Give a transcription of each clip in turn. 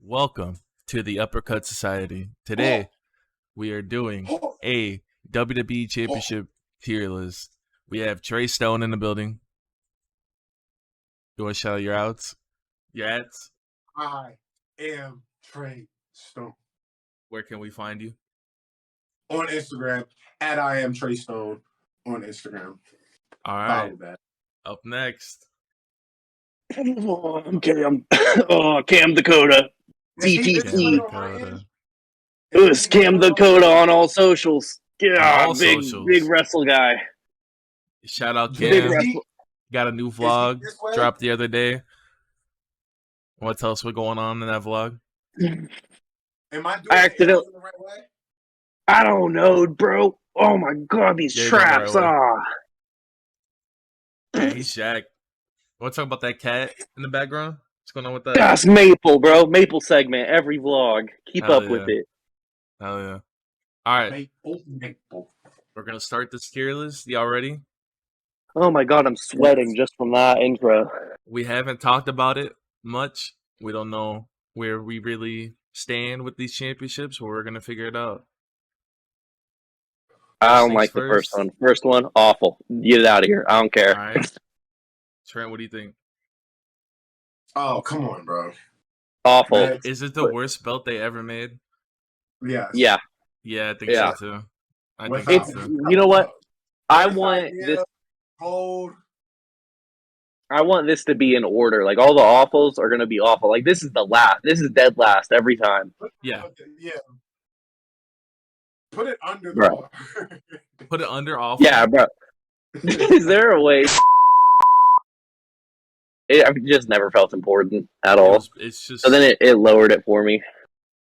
Welcome to the Uppercut Society. Today, we are doing a WWE Championship tier list. We have Trey Stone in the building. You want to shout out your outs? Your ads? I am Trey Stone. Where can we find you? On Instagram, at I am Trey Stone on Instagram. All right. Follow that. Up next. I'm Cam. Cam Dakota. CTC. It was Cam Dakota on all socials. Yeah, all big socials. big wrestle guy. Shout out Big Cam. wrestle. Got a new vlog dropped the other day. Want to tell us what's going on in that vlog? Am I doing I it the right way? I don't know, bro. Oh my god, these traps. Yeah, he's Shaq. Want to talk about that cat in the background? What's going on with that? That's Maple, bro. Maple segment every vlog. Keep up with it. Hell yeah. All right. Maple. We're going to start this tier list. Y'all ready? Oh my god, I'm sweating just from that intro. We haven't talked about it much. We don't know where we really stand with these championships, but we're going to figure it out. I don't like the first one. First one, awful. Get it out of here. I don't care. All right. Trent, what do you think? Oh, come on, bro. Awful. Is it the worst belt they ever made? Yes. Yeah. Yeah, I think so too. You know what? I want this. I want this to be in order. Like all the awfuls are gonna be awful. Like this is the last. This is dead last every time. Yeah. Yeah. Put it under the bar. Put it under awful. Yeah, bro. Is there a way? I just never felt important at all. It's just. So then it lowered it for me.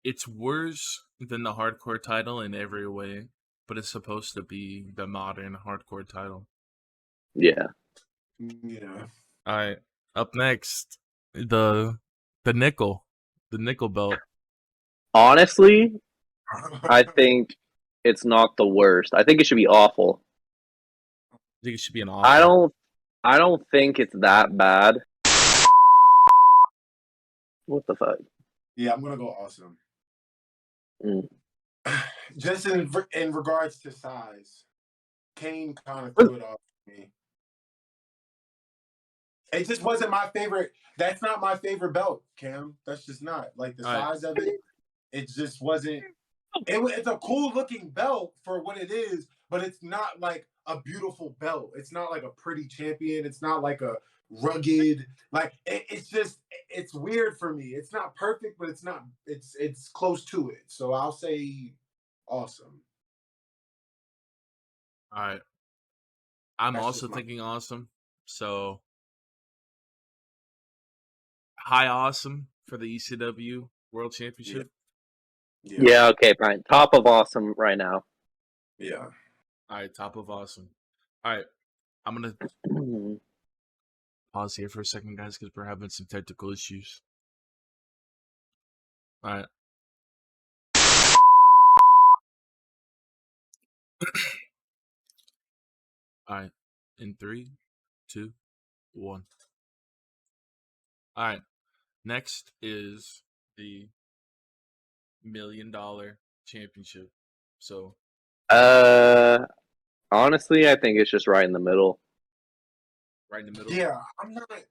It's worse than the hardcore title in every way, but it's supposed to be the modern hardcore title. Yeah. Yeah. All right. Up next, the nickel belt. Honestly, I think it's not the worst. I think it should be awful. I think it should be an awful. I don't think it's that bad. What the fuck? Yeah, I'm gonna go awesome. Mm. Just in regards to size, Kane kind of threw it off for me. It just wasn't my favorite. That's not my favorite belt, Cam. That's just not. Like the size of it, it just wasn't. It's a cool looking belt for what it is, but it's not like a beautiful belt. It's not like a pretty champion. It's not like a rugged, like it's weird for me. It's not perfect, but it's not, it's close to it. So I'll say awesome. All right. I'm also thinking awesome. So high awesome for the ECW World Championship. Yeah, okay, fine. Top of awesome right now. Yeah. All right, top of awesome. All right. I'm going to pause here for a second, guys, because we're having some technical issues. All right. All right. In 3, 2, 1. All right. Next is the $1 million championship. So, honestly, I think it's just right in the middle. Right in the middle. Yeah,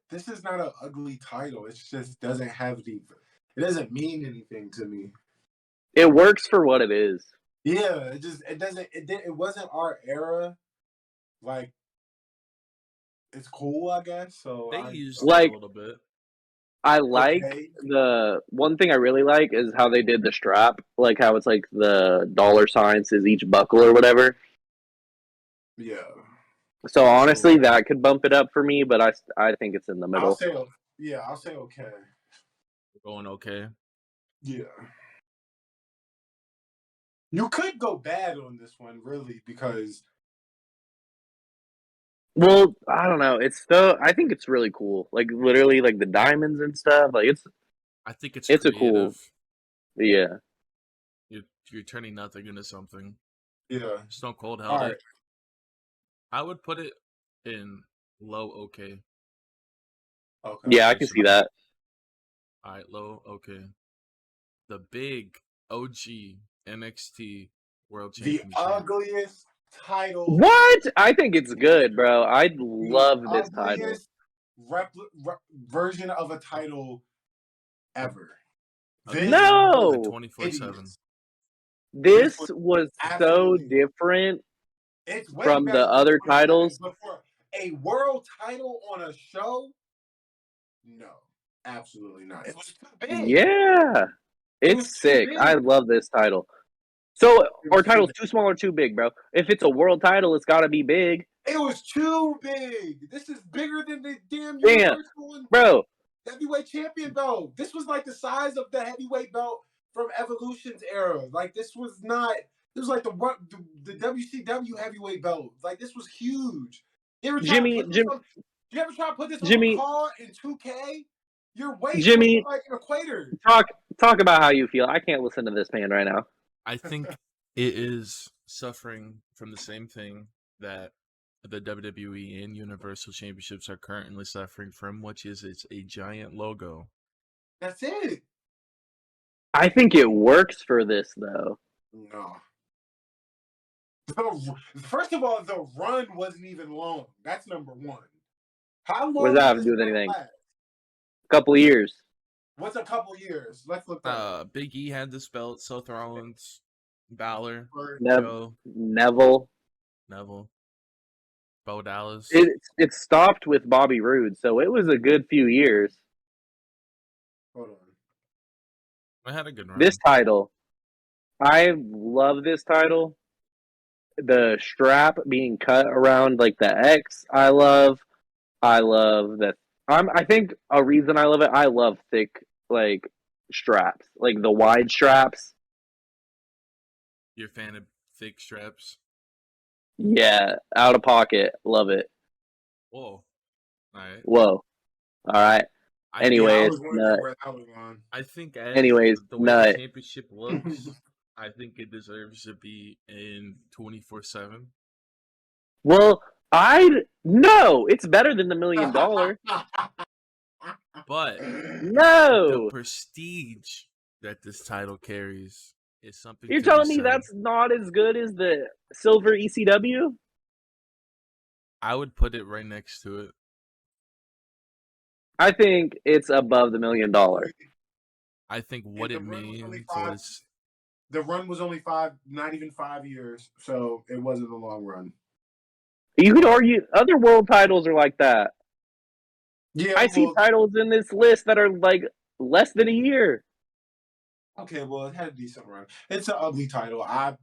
this is not an ugly title. It just doesn't have it doesn't mean anything to me. It works for what it is. Yeah, it wasn't our era. Like, it's cool, I guess. So they used like a little bit. I like the one thing I really like is how they did the strap, like how it's like the dollar signs is each buckle or whatever. Yeah. So honestly, that could bump it up for me, but I think it's in the middle. I'll say okay. We're going okay. Yeah. You could go bad on this one, really, because. Well, I don't know. I think it's really cool. Like literally, like the diamonds and stuff. Like I think it's a cool. Yeah. You're turning nothing into something. Yeah. Stone Cold held it. I would put it in low okay. Okay. Yeah, I can see that. All right, low okay. the big OG NXT World The Championship. ugliest title. What? I think it's good, bro. I love this title. Ugliest version of a title ever. No! 24/7. This was so different from the other titles. But for a world title on a show, no, absolutely not. It was too big. Yeah. It's sick. I love this title. So, our title's too small or too big, bro? If it's a world title, it's got to be big. It was too big. This is bigger than the damn Universal bro. Heavyweight Champion belt. This was like the size of the heavyweight belt from Evolution's era. Like, this was not. This was like the WCW heavyweight belt. Like, this was huge. You ever try to put this on a card in 2K? Your weight is like an equator. Talk about how you feel. I can't listen to this man right now. I think it is suffering from the same thing that the WWE and Universal Championships are currently suffering from, which is it's a giant logo. That's it. I think it works for this, though. No. First of all, the run wasn't even long. That's number one. How long? What does that have to do with anything? A couple of years. What's a couple years? Let's look that Big E had this belt, Seth Rollins, Balor, Neville. Bo Dallas. It stopped with Bobby Roode, so it was a good few years. Hold on. I had a good run. This title. I love this title. The strap being cut around like the X, I love that. I think a reason I love it, I love thick like straps, like the wide straps. You're a fan of thick straps? Yeah, out of pocket, love it. Whoa, all right. Whoa, all right. Anyways, I think anyways, the way the championship looks, I think it deserves to be in 24/7. Well, no, it's better than the $1 million. But no, the prestige that this title carries is something. You're telling me that's not as good as the silver ECW? I would put it right next to it. I think it's above the $1 million. I think what it means was the run was only not even 5 years, so it wasn't a long run. You could argue other world titles are like that. Yeah, I see titles in this list that are like less than a year. Okay, well, it had a decent run. It's an ugly title. I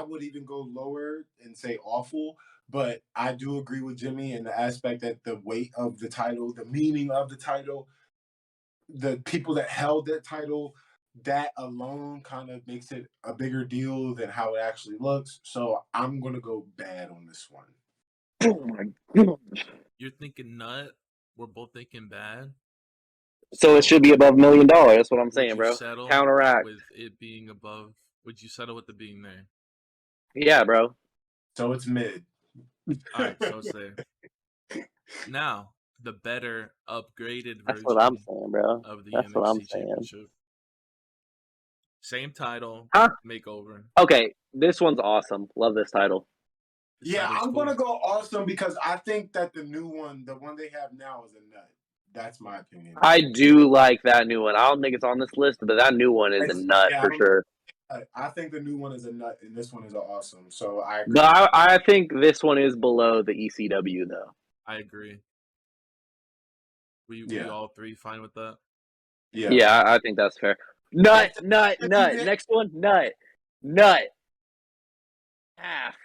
would even go lower and say awful, but I do agree with Jimmy in the aspect that the weight of the title, the meaning of the title, the people that held that title, that alone kind of makes it a bigger deal than how it actually looks. So I'm going to go bad on this one. Oh my gosh. You're thinking nut. We're both thinking bad. So it should be above $1 million. That's what I'm saying, bro. Counteract with it being above. Would you settle with it being there? Yeah, bro. So it's mid. All right, so it's there. Now the better upgraded version. That's what I'm saying, bro. Of the That's NXT what I'm Championship. saying. Same title, makeover. Okay, this one's awesome. Love this title. Yeah, I'm going to go awesome because I think that the new one, the one they have now, is a nut. That's my opinion. I do like that new one. I don't think it's on this list, but that new one is a nut for sure. I think the new one is a nut, and this one is awesome. So I agree. But I think this one is below the ECW, though. I agree. We all three fine with that? Yeah. Yeah, I think that's fair. Nut. Next one, nut. Half.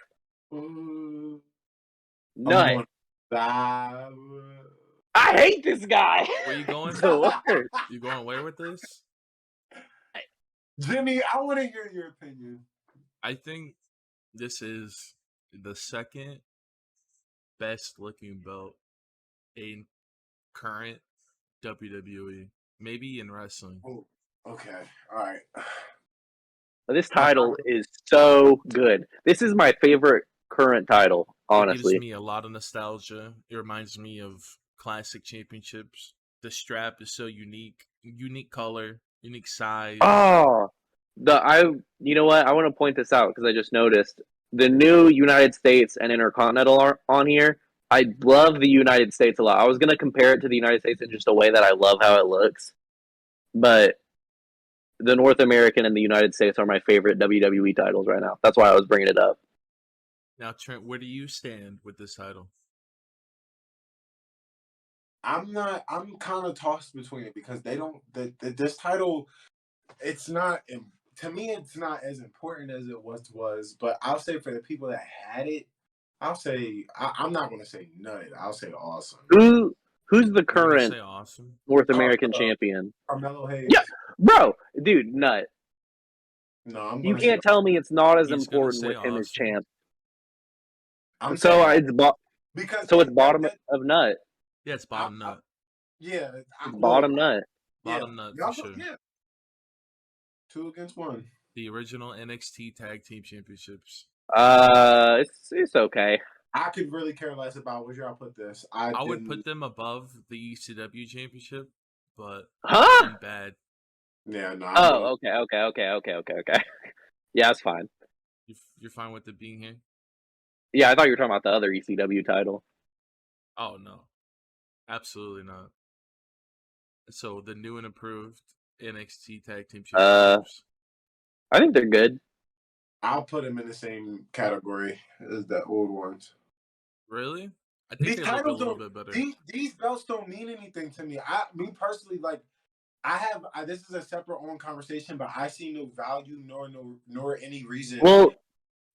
Nut. I hate this guy. Where you going? You going where with this? Jimmy, I want to hear your opinion. I think this is the second best looking belt in current WWE, maybe in wrestling. Oh, okay, all right. This title is so good. This is my favorite current title, honestly. It gives me a lot of nostalgia. It reminds me of classic championships. The strap is so unique color, unique size. Oh, you know what? I want to point this out because I just noticed the new United States and Intercontinental are on here. I love the United States a lot. I was gonna compare it to the United States in just a way that I love how it looks, but the North American and the United States are my favorite WWE titles right now. That's why I was bringing it up. Now, Trent, where do you stand with this title? I'm kind of tossed between it because they don't. This title, it's not. To me, it's not as important as it was. But I'll say for the people that had it, I'll say I'm not going to say nut. I'll say awesome. Who's the current say awesome? North American champion? Carmelo Hayes. Yeah, bro, dude, nut. No, you can't tell me it's not as important with him awesome. as champ. I'm so saying, it's bottom of nut. Yeah, it's bottom nut. Yeah, bottom nut. Bottom nut for sure. Yeah. 2 against 1. The original NXT Tag Team Championships. It's okay. I could really care less about where y'all put this. I would put them above the ECW Championship, but bad. Yeah, no. Okay. Yeah, it's fine. You're fine with it being here? Yeah, I thought you were talking about the other ECW title. Oh no, absolutely not. So the new and improved NXT Tag Team Championships. I think they're good. I'll put them in the same category as the old ones. Really? I think these they look a little bit better. These belts don't mean anything to me. Me personally, like this is a separate own conversation, but I see no value nor any reason. Well,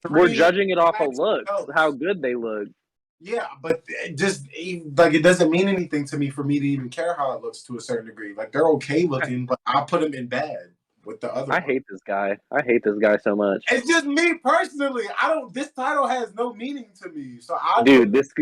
we're judging it off of looks, how good they look. Yeah, but it doesn't mean anything to me for me to even care how it looks to a certain degree. Like they're okay looking, but I'll put them in bad with the other. I hate this guy. I hate this guy so much. It's just me personally. This title has no meaning to me. So this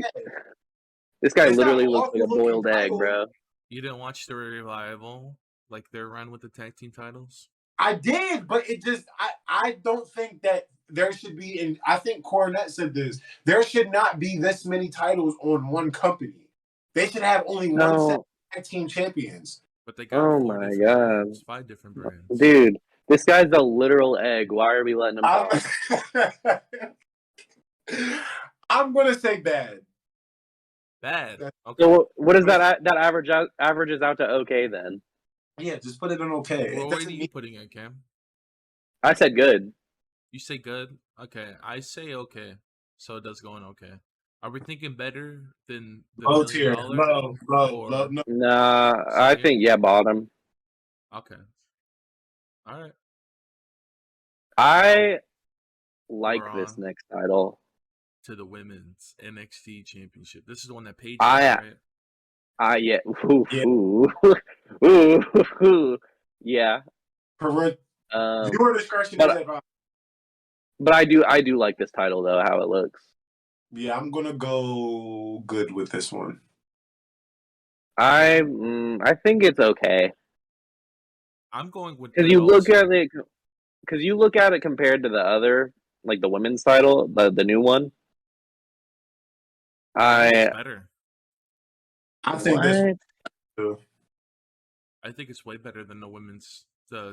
guy literally looks like a boiled egg, bro. You didn't watch the revival, like their run with the tag team titles? I did, but it just I don't think that there should be, and I think Cornette said this, there should not be this many titles on one company. They should have only one set of tag team champions. But they got 5 different brands. Dude, this guy's a literal egg. Why are we letting him talk? I'm going to say bad. Bad. Okay. So what is that averages out to okay then? Yeah, just put it in okay. Well, where are you putting it, Cam? I said good. You say good? Okay. I say okay. So it does go in okay. Are we thinking better than the low tier? Low. No. Nah, I think bottom. Okay. All right. I like this next title. To the women's NXT Championship. This is the one that paid you, right? Yeah. Ooh. Yeah. Viewer discretion is advised. But I do like this title though, how it looks. Yeah, I'm gonna go good with this one. I think it's okay. I'm going with because you look at it compared to the other, like the women's title, the new one. It's better. I think this. I think it's way better than the women's.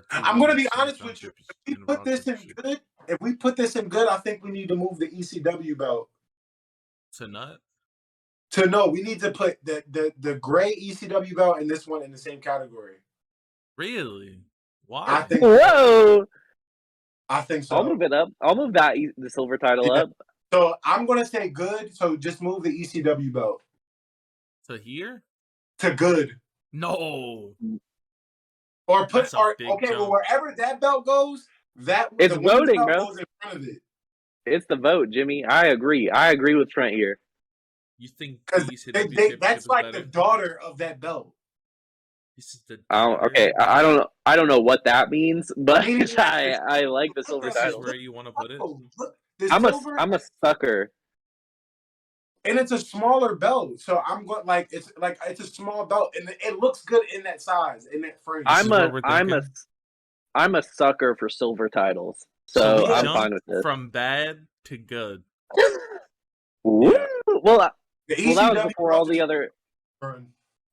I'm going to be honest with you. If we put this in good, I think we need to move the ECW belt to nut. We need to put the gray ECW belt and this one in the same category. Really? Why? I think so. I'll move it up. I'll move the silver title up. So I'm going to say good. So just move the ECW belt to here. To good. No. Or well, wherever that belt goes, it's voting, bro. Goes in front of it. It's the vote, Jimmy. I agree. I agree with Trent here. You think that's like the daughter of that belt. This is the okay. I don't know what that means, but I like the silver title. Where you want to put it? I'm a sucker. And it's a smaller belt, so I'm going it's a small belt, and it looks good in that size, in that frame. I'm a sucker for silver titles, so I'm fine with this. From bad to good. Yeah. Well, that was before all the other.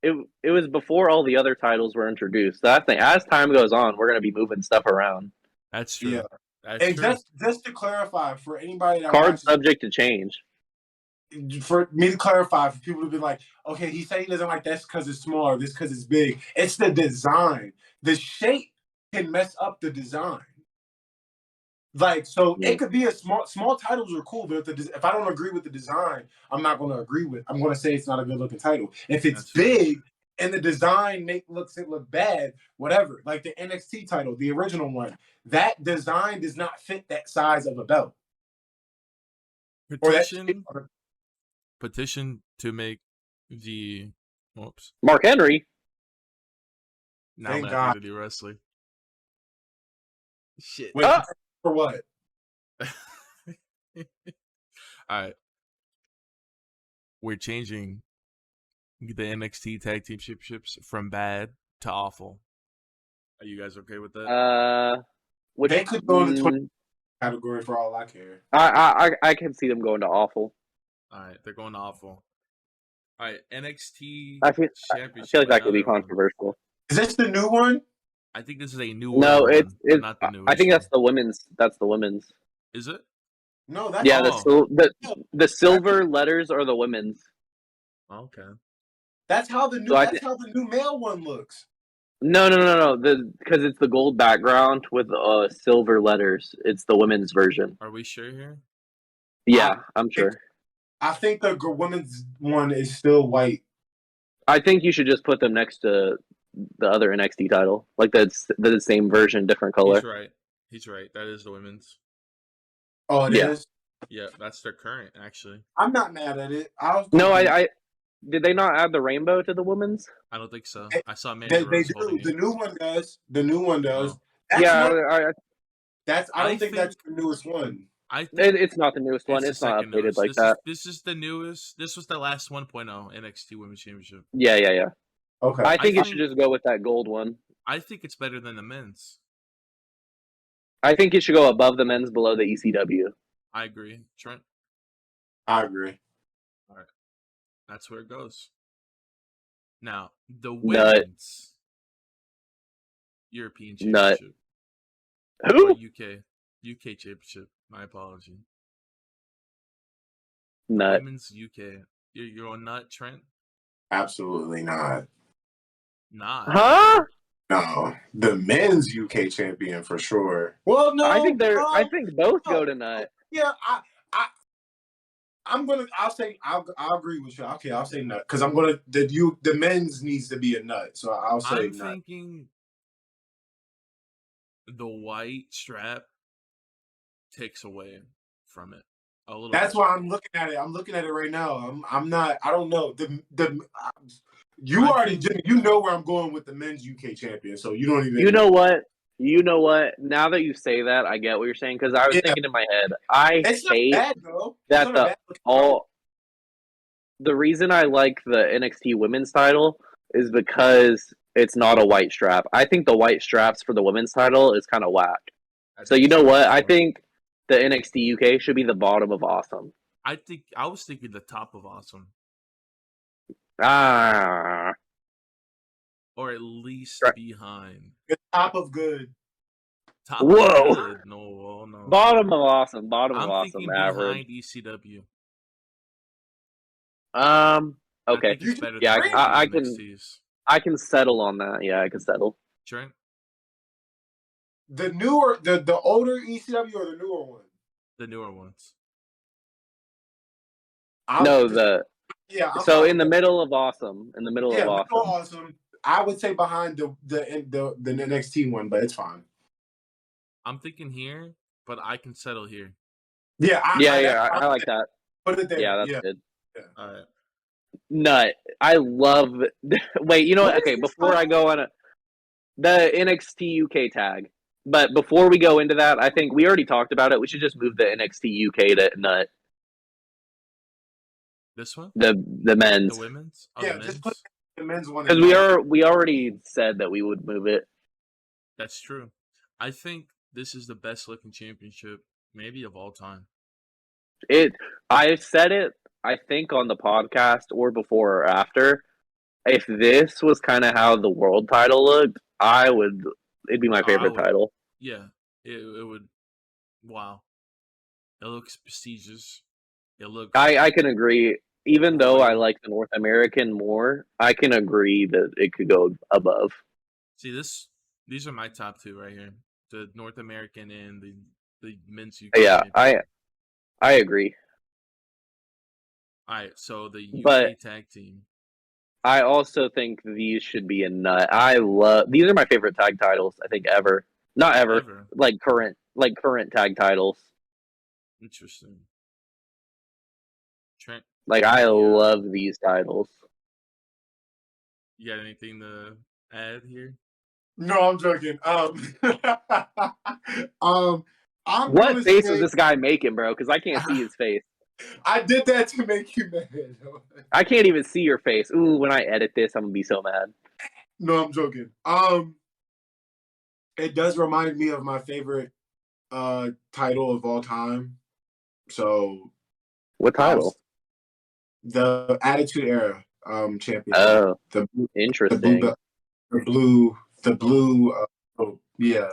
it was before all the other titles were introduced. So I think as time goes on, we're gonna be moving stuff around. That's true. Yeah. That's And true. just to clarify for anybody that Cards watches, subject to change. for me to clarify, for people to be like, okay, he said he doesn't like this because it's small or this because it's big. It's the design. The shape can mess up the design. Like, so it could be a small titles are cool, but if I don't agree with the design, I'm not going to agree with. I'm going to say it's not a good looking title. If it's big and the design looks it look bad, whatever. Like the NXT title, the original one, that design does not fit that size of a belt. Petition to make the Mark Henry. Now I'm gonna do wrestling. Shit. Wait, for what? All right. We're changing the NXT Tag Team Championships from bad to awful. Are you guys okay with that? They could go in the 20 category for all I care. I can see them going to awful. All right, they're going to awful. All right, NXT Championship. I feel like that could be controversial. Is this the new one? I think this is a new No, one. it's not the newest. I think that's the women's. That's the women's. Is it? No, that's the silver letters are the women's. Okay. That's how the new how the new male one looks. No. Because it's the gold background with silver letters. It's the women's version. Are we sure here? Yeah, I'm sure. I think the women's one is still white. I think you should just put them next to the other NXT title. Like that's the same version, different color. He's right. That is the women's. Oh, it is? Yeah, that's their current, actually. I'm not mad at it. I did they not add the rainbow to the women's? I don't think so. I saw Mandy Rose holding it. The new one does. The new one does. Oh. I don't think that's the newest one. It's not the newest one. It's not updated like that. This is the newest. This was the last 1.0 NXT Women's Championship. Yeah. Okay. I think it should just go with that gold one. I think it's better than the men's. I think it should go above the men's, below the ECW. I agree. Trent? I agree. All right. That's where it goes. Now, the women's European Championship. Who? UK Championship. My apology. Nut. Women's UK. You're a nut, Trent? Absolutely not. Not. Huh? No. The men's UK champion for sure. Well, no. I think both go to nut. Yeah, I'll agree with you. Okay, I'll say nut because the men's needs to be a nut, so I'll say nut. I'm thinking the white strap takes away from it a little. That's why I'm looking at it. I'm looking at it right now. I'm not. I don't know. You know where I'm going with the men's UK champion, so you don't even. You know what? Now that you say that, I get what you're saying because I was thinking in my head. It's hate not bad, though. that the reason I like the NXT women's title is because it's not a white strap. I think the white straps for the women's title is kind of whack. So you know what? I think the NXT UK should be the bottom of awesome. I was thinking the top of awesome. Or at least behind. The top of good. Whoa. Of good. No. Bottom of awesome. Bottom of I'm awesome. Thinking average. Behind ECW. Okay. I can settle on that. Yeah, I can settle. Trent? The newer, the older ECW or the newer one? The newer ones. So in the middle of awesome. In the middle of awesome. I would say behind the NXT one, but it's fine. I'm thinking here, but I can settle here. Yeah, I like that. Put it there. Yeah, that's good. Yeah. All right. Nut. I love. Wait, you know what? Okay, before I go on the NXT UK tag, but before we go into that, I think we already talked about it. We should just move the NXT UK to nut. This one? The men's. The women's? Yeah, just put the men's one. Because we already said that we would move it. That's true. I think this is the best looking championship, maybe of all time. I said it, I think, on the podcast or before or after. if this was kind of how the world title looked, it'd be my favorite title. Yeah, it would. Wow, it looks prestigious. It looks. I can agree. Even though I royal. like the North American more, I can agree that it could go above. See these are my top two right here: the North American and the men's UK. Yeah, championship. I agree. All right, so the UK But tag team. I also think these should be a nut. These are my favorite tag titles, I think, ever. Not ever. Like current tag titles. Interesting. Trent. Like I love these titles. You got anything to add here? No, I'm joking. What face is this guy making, bro? Because I can't see his face. I did that to make you mad. I can't even see your face. Ooh, when I edit this, I'm gonna be so mad. No, I'm joking. It does remind me of my favorite title of all time. So, what title? The Attitude Era champion. Oh, interesting. The blue. Yeah.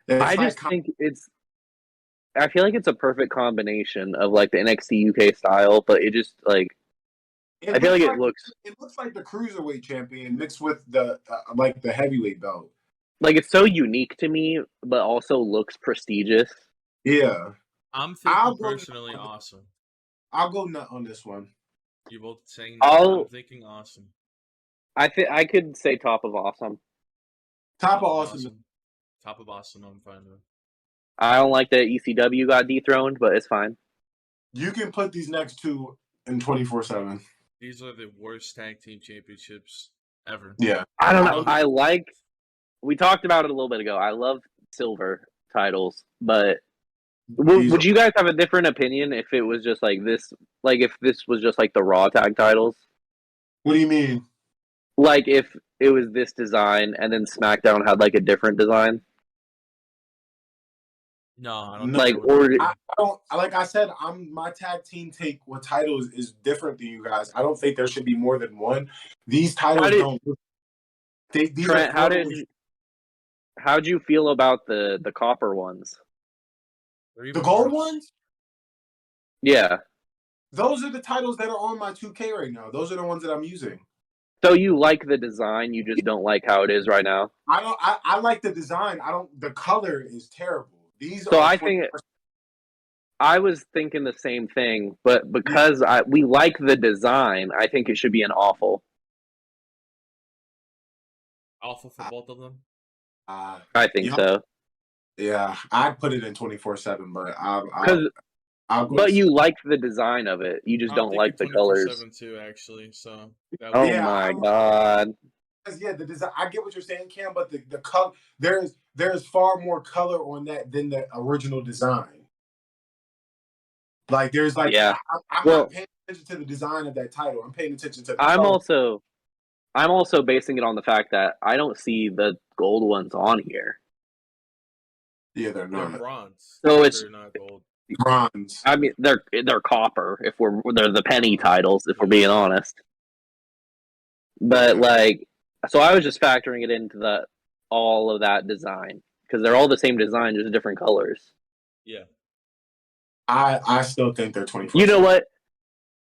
I just think I feel like it's a perfect combination of like the NXT UK style, but it just like I feel like it looks Like it's so unique to me, but also looks prestigious. Yeah, I'm thinking personally awesome. I'll go nut on this one. You're both saying I'm thinking awesome. I could say top of awesome. Top of awesome. Top of awesome. I'm fine with. I don't like that ECW got dethroned, but it's fine. You can put these next two in 24/7. These are the worst tag team championships ever. Yeah, I don't know. We talked about it a little bit ago. I love silver titles, but would you guys have a different opinion if it was just like this? Like if this was just like the Raw tag titles? What do you mean? Like if it was this design and then SmackDown had like a different design? No, I don't. Like I don't. Like I said, my tag team take with titles is different than you guys. I don't think there should be more than one. These titles don't. Trent, how'd you feel about the copper ones? The gold ones? Yeah. Those are the titles that are on my 2K right now. Those are the ones that I'm using. So you like the design, you just don't like how it is right now? I like the design. The color is terrible. I was thinking the same thing, but because we like the design, I think it should be an awful. Awful for both of them? I think so. Yeah, I'd put it in 24/7, but but you like the design of it. You just don't like the colors. 24/7 too, actually. So. My god. Yeah, the design. I get what you're saying, Cam, but the color there's far more color on that than the original design. Like there's like I'm not paying attention to the design of that title. I'm paying attention to the color. I'm also basing it on the fact that I don't see the gold ones on here. Yeah, they're not. They're bronze. So they're not gold. Bronze. I mean, they're copper. They're the penny titles, if we're being honest. But like, so I was just factoring it into all of that design because they're all the same design, just different colors. Yeah. I still think they're 24. You know what?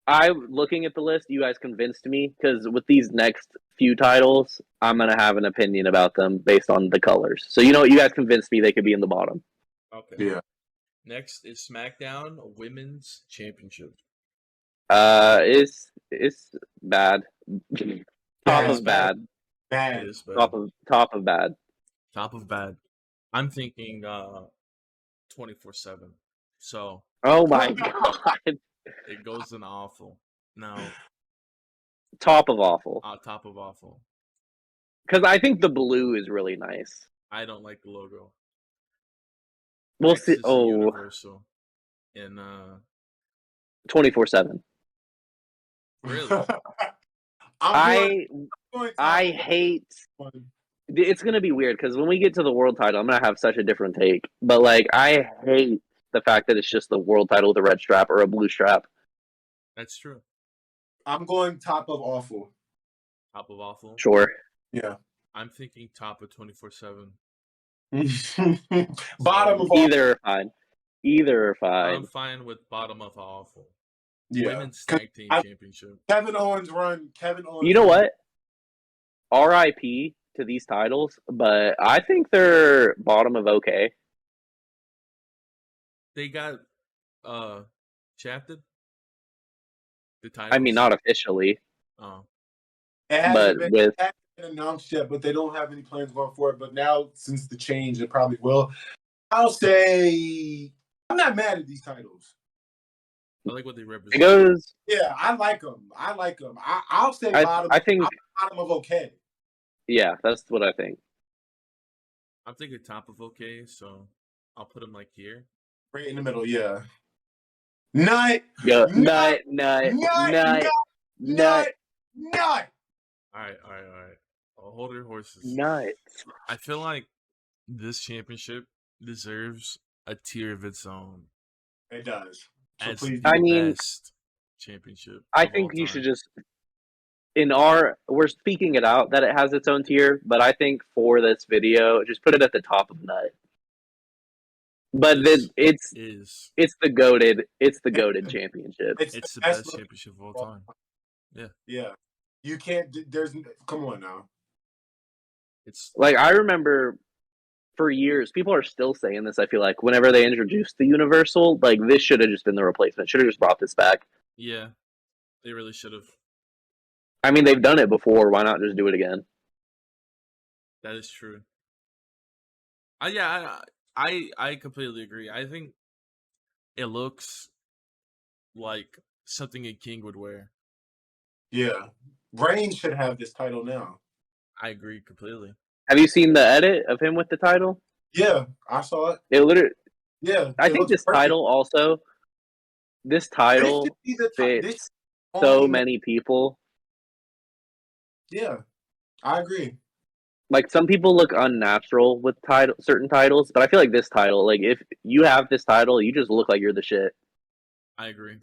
I'm looking at the list. You guys convinced me because with these next few titles, I'm gonna have an opinion about them based on the colors. So you know what? You guys convinced me they could be in the bottom. Okay. Yeah. Next is SmackDown Women's Championship. It's bad. Top of bad. Bad. Top of bad. Top of bad. I'm thinking 24/7. So. Oh my god. It goes in awful. No. Top of awful. Top of awful. Because I think the blue is really nice. I don't like the logo. We'll see. Universal. In 24/7. Really? I hate. It's gonna be weird because when we get to the world title, I'm gonna have such a different take. But like, I hate the fact that it's just the world title with a red strap or a blue strap. That's true. I'm going top of awful. Top of awful. Sure. Yeah. I'm thinking top of 24/7. Bottom of Either are fine. Either are fine. I'm fine with bottom of awful. Yeah. Women's Tag Team Championship. Kevin Owens run. You know what? RIP to these titles, but I think they're bottom of okay. They got shafted. The titles. I mean, not officially. Oh. It hasn't been announced yet, but they don't have any plans going forward. But now, since the change, it probably will. I'll say I'm not mad at these titles. I like what they represent. It goes. Yeah, I like them. I'll say bottom. I think bottom of okay. Yeah, that's what I think. I'm thinking top of okay, so I'll put them like here. Right in the middle, yeah. Nut. Nut. All right. I'll hold your horses. Nuts. I feel like this championship deserves a tier of its own. It does. So as please, best championship. I think you should just we're speaking it out that it has its own tier, but I think for this video, just put it at the top of Nut. But it's the goated championship. It's the best championship of all time. Yeah. Yeah. You can't. Come on now. It's like I remember for years, people are still saying this. I feel like whenever they introduced the Universal, like this should have just been the replacement. Should have just brought this back. Yeah, they really should have. I mean, they've done it before. Why not just do it again? That is true. I completely agree. I think it looks like something a king would wear. Yeah. Reigns should have this title now. I agree completely. Have you seen the edit of him with the title? Yeah, I saw it. It literally. Yeah. I think this title also. This title fits so many people. Yeah, I agree. Like some people look unnatural with certain titles, but I feel like this title, like if you have this title, you just look like you're the shit. I agree.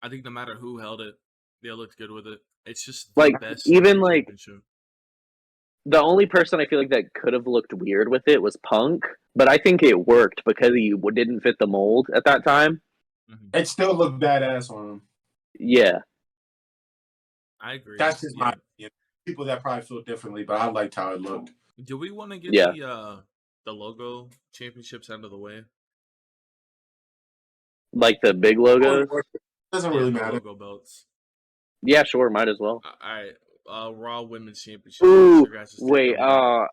I think no matter who held it, they looked good with it. It's just the like best even like the only person I feel like that could have looked weird with it was Punk, but I think it worked because he didn't fit the mold at that time. Mm-hmm. It still looked badass on him. Yeah, I agree. That's just my opinion. People that probably feel differently, but I liked how it looked. Do we want to get the logo championships out of the way? Like the big logos? Doesn't really matter. Logo belts. Yeah, sure, might as well. All right, Raw Women's Championship. Ooh, wait, I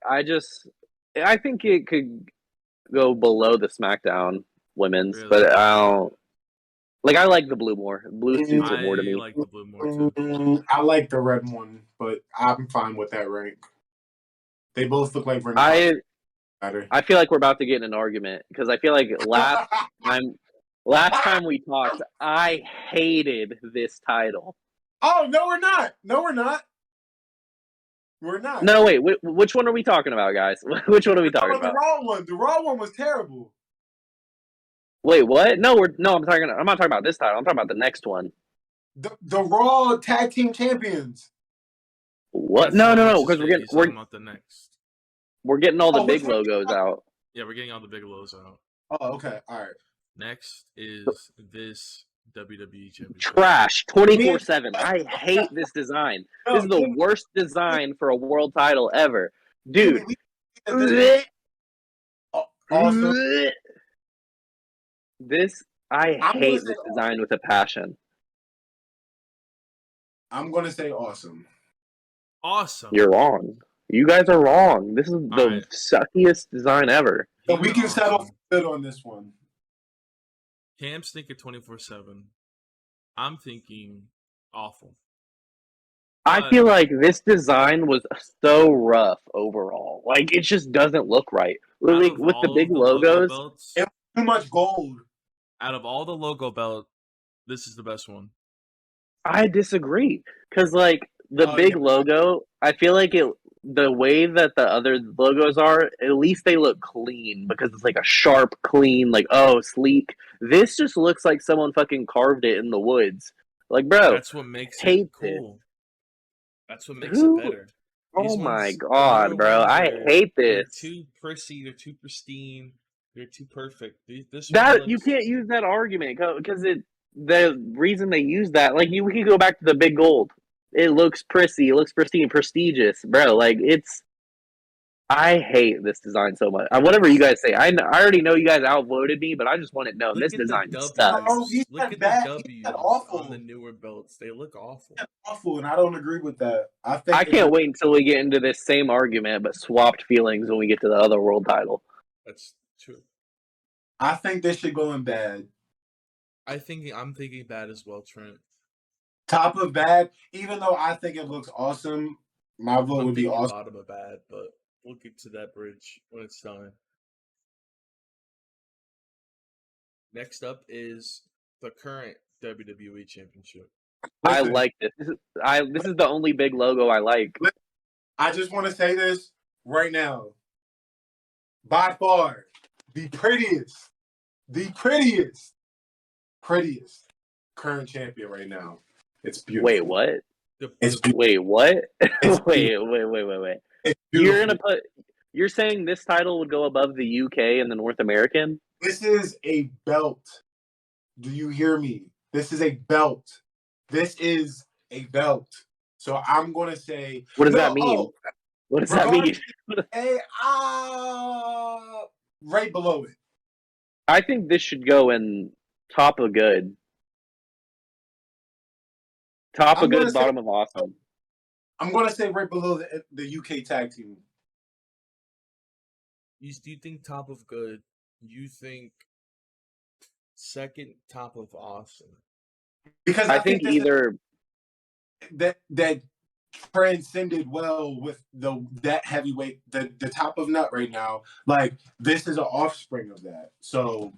think it could go below the SmackDown Women's, really? But I don't. Like, I like the blue more. Blue suits it more to me. I like the blue more, too. I like the red one, but I'm fine with that rank. They both look like I feel like we're about to get in an argument, because I feel like last time we talked, I hated this title. Oh, no, we're not. No, we're not. We're not. No, wait. Which one are we talking about, guys? Which one are we talking about? The Raw one. The Raw one was terrible. Wait, what? No, I'm not talking about this title. I'm talking about the next one. The Raw Tag Team Champions. What? No, because we're getting all the big logos out. Yeah, we're getting all the big logos out. Oh, okay. All right. Next is this WWE Championship. Trash 24/7. I hate this design. This is the worst design for a world title ever, dude. Awesome. I hate this design with a passion. I'm gonna say awesome. Awesome. You're wrong. You guys are wrong. This is the suckiest design ever. So we can settle good on this one. Cam's thinking 24/7. I'm thinking awful. I feel like this design was so rough overall. Like, it just doesn't look right. Like, with the big logos. It's too much gold. Out of all the logo belts, this is the best one. I disagree. Because, like, the big logo, I feel like the way that the other logos are, at least they look clean. Because it's like a sharp, clean, like, sleek. This just looks like someone fucking carved it in the woods. Like, bro, that's what makes it cool. That's what makes it better. Oh my god, bro! I hate They're this. too prissy. They're too pristine. They're too perfect. This one That looks... you can't use that argument because the reason they use that, like, we can go back to the big gold. It looks prissy. It looks pristine, prestigious, bro. Like, I hate this design so much. Whatever you guys say, I already know you guys outvoted me, but I just want it known. This design sucks. No, Look at the W's on the newer belts. They look awful. Awful, and I don't agree with that. I can't wait until we get into this same argument, but swapped feelings when we get to the other world title. That's true. I think this should go in bad. I'm thinking bad as well, Trent. Top of bad, even though I think it looks awesome, my vote would be awesome. Bottom of bad, but we'll get to that bridge when it's time. Next up is the current WWE Championship. I like this. This is the only big logo I like. I just want to say this right now. By far, the prettiest current champion right now. It's beautiful. Wait, what? It's wait, what? It's wait. You're saying this title would go above the UK and the North American? This is a belt. Do you hear me? This is a belt. This is a belt. So I'm gonna say. What does that mean? What does that mean? Right below it. I think this should go in top of good. Top of good, bottom of awesome. I'm gonna say right below the UK tag team. You think top of good? You think second top of awesome? Because I think either that transcended well with that heavyweight, the top of nut right now. Like, this is an offspring of that. So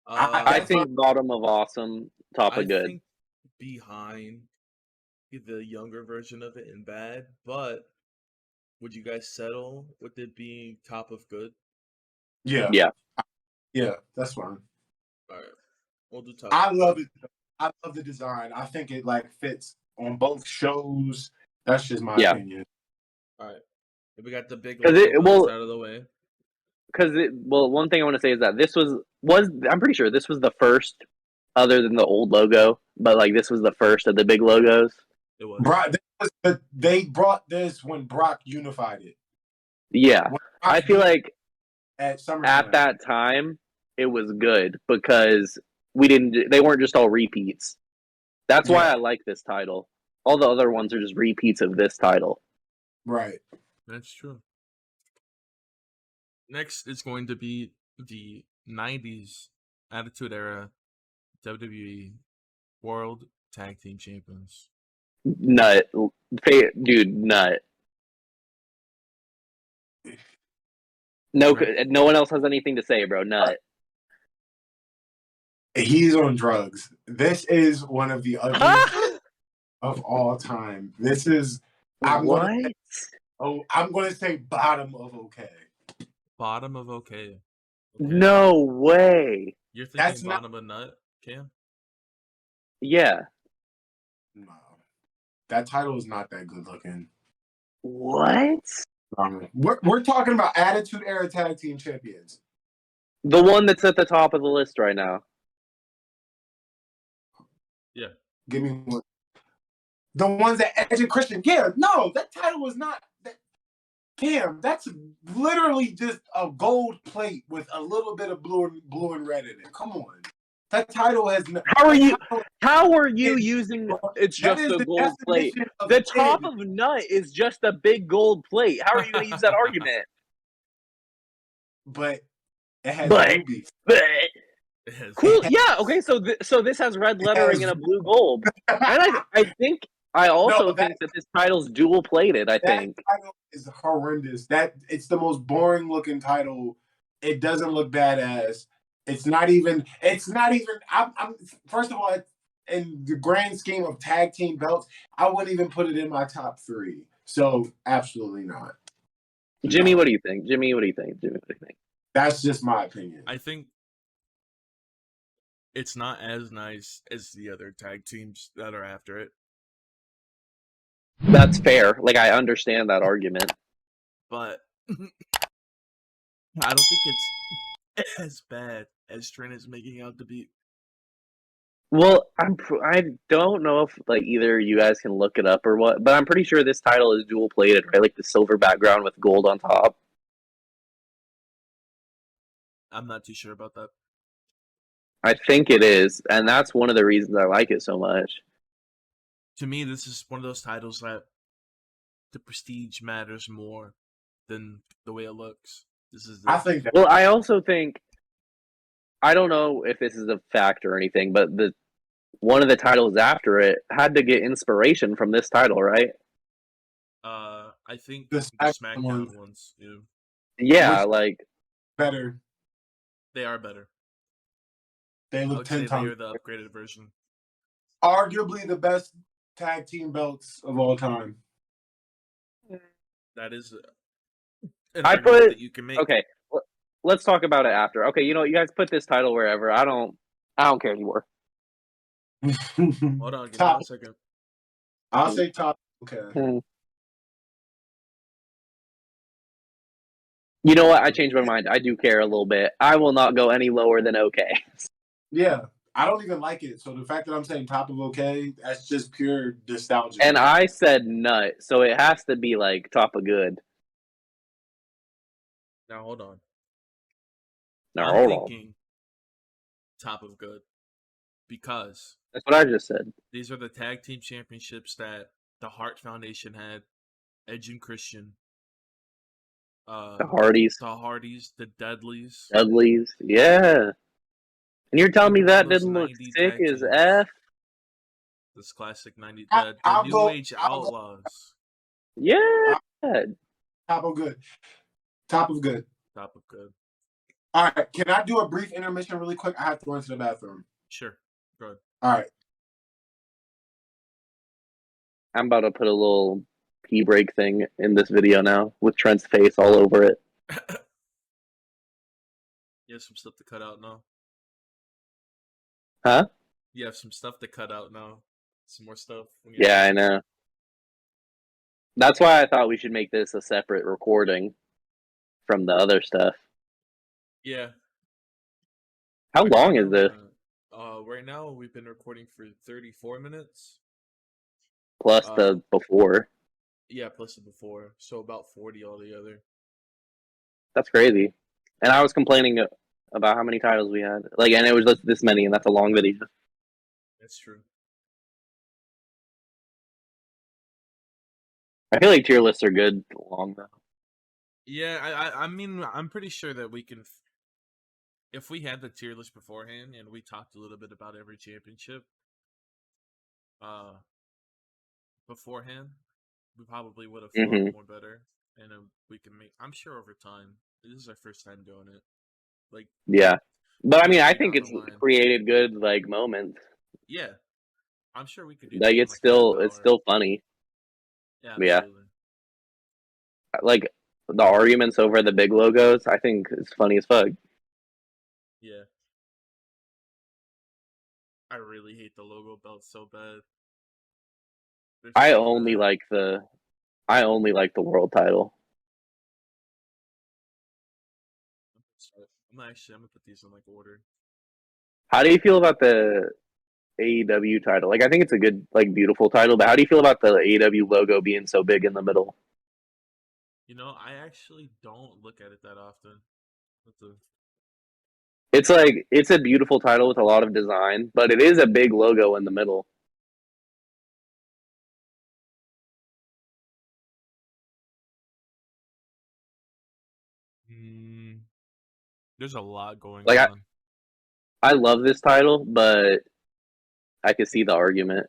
I think bottom of awesome, top of good. Think behind the younger version of it in bad, but would you guys settle with it being top of good? Yeah, that's fine. All right, we'll do top. I love it. I love the design. I think it fits on both shows. That's just my opinion. All right, we got the big logo out of the way. Because one thing I want to say is that this was I'm pretty sure this was the first, other than the old logo, but like this was the first of the big logos. It was. They brought this when Brock unified it. Yeah, I feel like at that time it was good because they weren't just all repeats. That's why I like this title. All the other ones are just repeats of this title. Right. That's true. Next is going to be the 90s Attitude Era WWE World Tag Team Champions. Nut. Dude, nut. No one else has anything to say, bro. Nut. He's on drugs. This is one of the ugliest of all time. This is I'm gonna say bottom of okay. Bottom of okay. No way. You're thinking bottom of nut, Cam? Yeah. No. That title is not that good looking. What? We're talking about Attitude Era Tag Team Champions. The one that's at the top of the list right now. Yeah. Give me one. The ones that Edge and Christian. Yeah, no, that title was not that. Cam, that's literally just a gold plate with a little bit of blue and red in it. Come on. That title has no. How are you using it's just a gold plate? The top of nut is just a big gold plate. How are you going to use that argument? But it has rubies. Cool. Yeah. Okay. So this has red lettering and a blue gold. And I also think that this title's dual plated. I think that title is horrendous. It's the most boring looking title. It doesn't look badass. It's not even. I'm first of all, in the grand scheme of tag team belts, I wouldn't even put it in my top 3. So absolutely not. Jimmy, what do you think? Jimmy, what do you think? That's just my opinion. I think it's not as nice as the other tag teams that are after it. That's fair. Like, I understand that argument. But I don't think it's as bad as Trent is making out to be. Well, I don't know if like either you guys can look it up or what, but I'm pretty sure this title is dual plated, right? Like the silver background with gold on top. I'm not too sure about that. I think it is, and that's one of the reasons I like it so much. To me, this is one of those titles that the prestige matters more than the way it looks. I think that. Well, I also think I don't know if this is a fact or anything, but one of the titles after it had to get inspiration from this title, right? I think The the SmackDown SmackDown ones do. Yeah, Which- like better. They are better. They I look would say 10 they times. are the upgraded version. Arguably the best tag team belts of all time. That is I argument put that you can make. okay. Let's talk about it after. Okay, you know you guys put this title wherever. I don't care anymore. Hold on, give me Top. 1 second. I'll say top. Okay. You know what? I changed my mind. I do care a little bit. I will not go any lower than okay. Yeah. I don't even like it. So the fact that I'm saying top of okay, that's just pure nostalgia. And I said nut, so it has to be like top of good. Now hold on. No, I'm hold on. thinking top of good because That's what I just said. these are the tag team championships that the Hart Foundation had. Edge and Christian. The Hardys, the Dudleys. Dudleys, yeah. And you're telling me Think of all that those didn't look 90 sick tag as teams. F? This classic 90s. The I'll New go- Age I'll go- Outlaws. Yeah. Top of good. Top of good. Top of good. All right. Can I do a brief intermission really quick? I have to run to the bathroom. Sure. Good. All right. I'm about to put a little pee break thing in this video now with Trent's face all over it. You have some stuff to cut out now. Huh? You have some stuff to cut out now. Some more stuff. Yeah, I know. That's why I thought we should make this a separate recording from the other stuff. Yeah. How long is this? Right now we've been recording for 34 minutes. Plus the before. Yeah, plus the before. So about 40 altogether. That's crazy. And I was complaining about how many titles we had. Like, and it was just this many, and that's a long video. That's true. I feel like tier lists are good long though. Yeah, I mean, I'm pretty sure that we can. If we had the tier list beforehand and we talked a little bit about every championship, beforehand, we probably would have flowed more better, and we can make. I'm sure over time. This is our first time doing it. Like, yeah, but I mean, I think it's created good like moments. Yeah, I'm sure we could do. Like it's still funny. Yeah, absolutely. Like the arguments over the big logos, I think it's funny as fuck. Yeah. I really hate the logo belt so bad. I only like the world title. I'm gonna put these in like order. How do you feel about the AEW title? Like, I think it's a good, like, beautiful title, but how do you feel about the AEW logo being so big in the middle? You know, I actually don't look at it that often. It's like, it's a beautiful title with a lot of design, but it is a big logo in the middle. There's a lot going on. I love this title, but I can see the argument.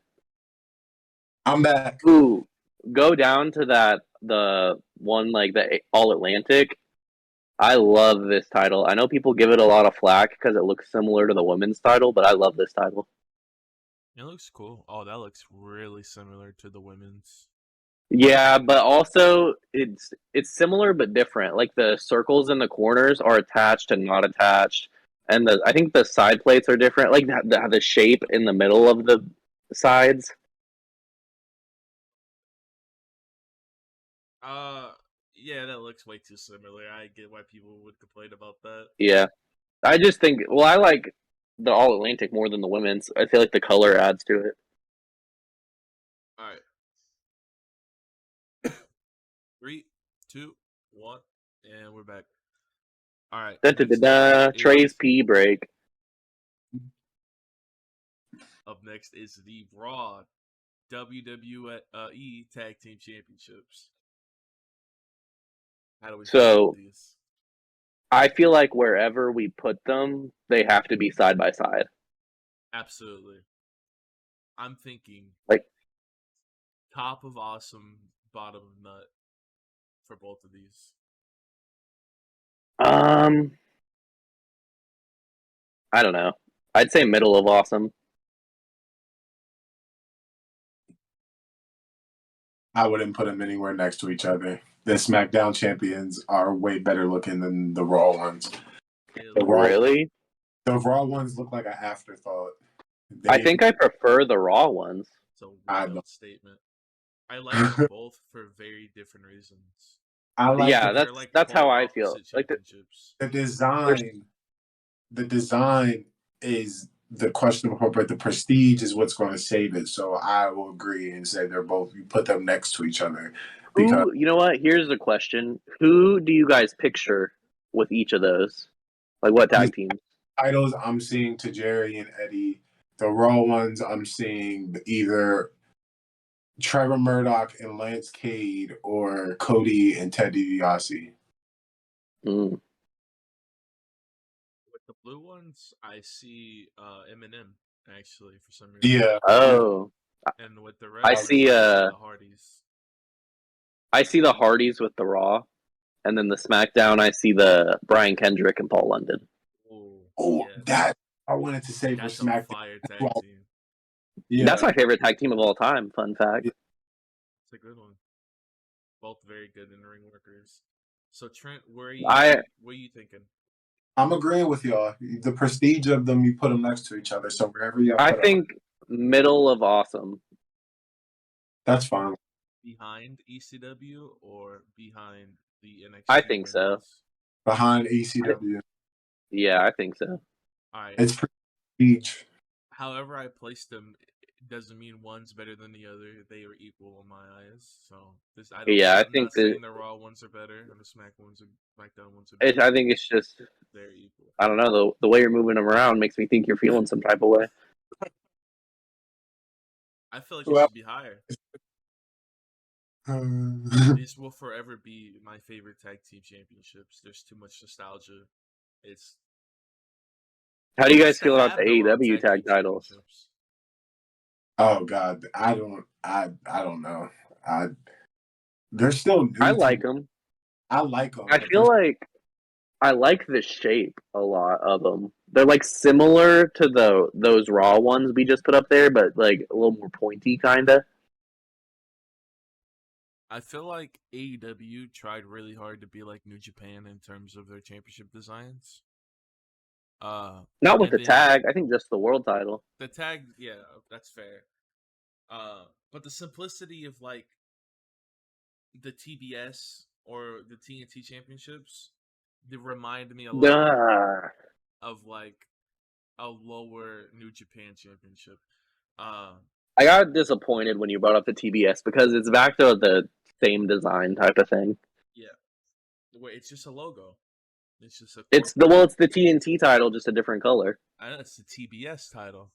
I'm back. Ooh, go down to the one, like, the All Atlantic. I love this title. I know people give it a lot of flack because it looks similar to the women's title, but I love this title. It looks cool. Oh, that looks really similar to the women's. Yeah, but also it's similar but different. Like the circles in the corners are attached and not attached, and I think the side plates are different. Like the shape in the middle of the sides. Yeah, that looks way too similar. I get why people would complain about that. Yeah, I just think. Well, I like the All Atlantic more than the women's. I feel like the color adds to it. All right. 3, 2, 1, and we're back. All right. Da da da Next up da. Trey's is pee break. the Raw WWE Tag Team Championships. How do we feel So about these? I feel like wherever we put them, they have to be side by side. Absolutely. I'm thinking Like, top of awesome, bottom of nut for both of these. I don't know. I'd say middle of awesome. I wouldn't put them anywhere next to each other. The SmackDown champions are way better looking than the Raw ones. Really? The Raw ones look like an afterthought. I think I prefer the Raw ones. It's a wild statement. I like them both for very different reasons. I like that's how I feel. Like the design. The design is the questionable part, but the prestige is what's going to save it. So I will agree and say they're both. You put them next to each other. Because you know what? Here's the question: who do you guys picture with each of those? Like what tag teams? Titles I'm seeing Tajiri and Eddie. The Raw ones I'm seeing either Trevor Murdoch and Lance Cade or Cody and Ted DiBiase. Mm. With the blue ones, I see Eminem actually for some reason. Yeah. Oh. And with the red, I see the Hardys. I see the Hardys with the Raw, and then the SmackDown. I see the Brian Kendrick and Paul London. Oh, yes. That I wanted to say that's for SmackDown. Fire tag team. Yeah, that's my favorite tag team of all time. Fun fact. It's a good one. Both very good in-ring workers. So Trent, what are you thinking? I'm agreeing with y'all. The prestige of them, you put them next to each other. So wherever you, I think middle of awesome. That's fine. Behind ECW or behind the NXT? I think so. Behind ECW. Yeah, I think so. All right. It's prestige. However I place them, it doesn't mean one's better than the other. They are equal in my eyes. So I'm not saying the Raw ones are better and the SmackDown ones are better. I think it's just they're equal. I don't know, the way you're moving them around makes me think you're feeling some type of way. I feel like it should be higher. These will forever be my favorite tag team championships. There's too much nostalgia. How do you guys feel about the AEW tag titles? Oh God, I don't know. They're still new. I like them. I like them. I feel like I like the shape a lot of them. They're like similar to those Raw ones we just put up there, but like a little more pointy, kinda. I feel like AEW tried really hard to be like New Japan in terms of their championship designs. Not with the tag. I think just the world title. The tag, yeah, that's fair. But the simplicity of like the TBS or the TNT championships, they remind me a lot of like a lower New Japan championship. I got disappointed when you brought up the TBS because it's back to the same design type of thing. Yeah, it's just a logo. It's just it's the TNT title, just a different color. I know it's the TBS title.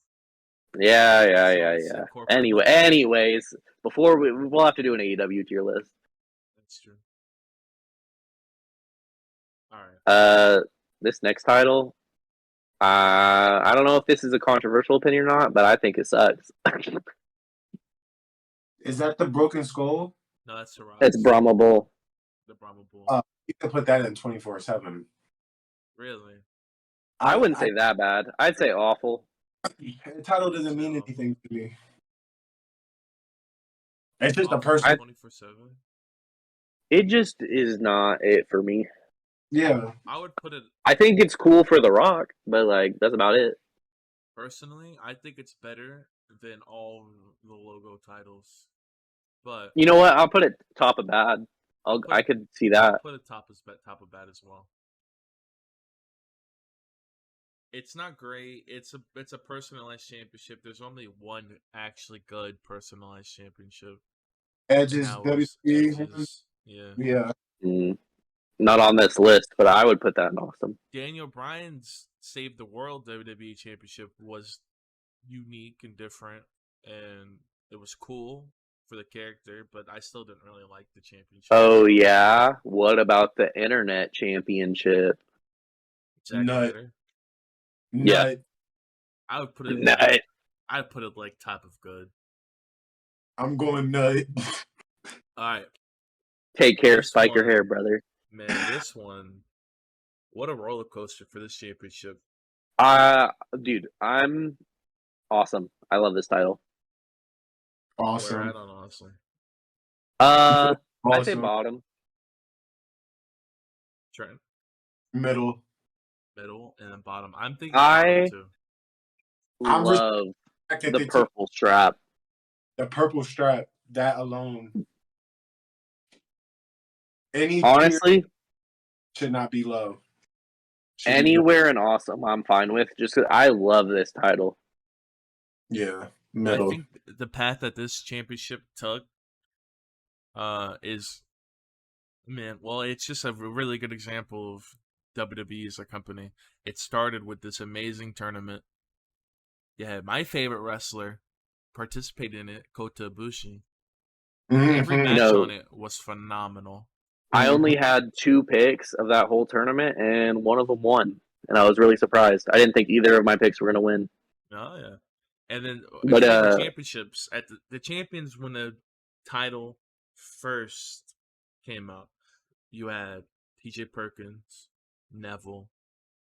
Yeah. Anyways, before we'll have to do an AEW tier list. That's true. All right. This next title, I don't know if this is a controversial opinion or not, but I think it sucks. Is that the Broken Skull? No, that's Saraj. It's Brahma Bull. The Brahma Bull. You can put that in 24/7. Really? I wouldn't say that bad. I'd say awful. The title doesn't mean anything to me. It's just a person. 24/7. It just is not it for me. Yeah, I would put it. I think it's cool for The Rock, but like that's about it. Personally, I think it's better than all the logo titles. But you know what? I'll put it top of bad. I could see that. Put a top of bat as well. It's not great. It's a personalized championship. There's only one actually good personalized championship. Edge's WWE. Edge's. Yeah. Yeah. Not on this list, but I would put that in awesome. Daniel Bryan's Save the World WWE Championship was unique and different, and it was cool for the character, but I still didn't really like the championship. Oh, yeah? What about the Internet Championship? Nut. Yeah. I would put it nut. I'd put it like top of good. I'm going nut. Alright. Take care, spike your hair, brother. Man, this one, what a roller coaster for this championship. Dude, I'm awesome. I love this title. Awesome. We're at on awesome. I'd say bottom. Trent. Middle, and then bottom. I'm thinking bottom too. I love the purple strap. The purple strap, that alone. Honestly, should not be low. Anywhere in awesome, I'm fine with. Just 'cause I love this title. Yeah, middle. I think the path that this championship took is, man, well, it's just a really good example of WWE as a company. It started with this amazing tournament. You had my favorite wrestler participate in it, Kota Ibushi. Every match on it was phenomenal. I only had 2 picks of that whole tournament, and one of them won. And I was really surprised. I didn't think either of my picks were going to win. Oh, yeah. And then the championships, at the champions, when the title first came out, you had TJ Perkins, Neville.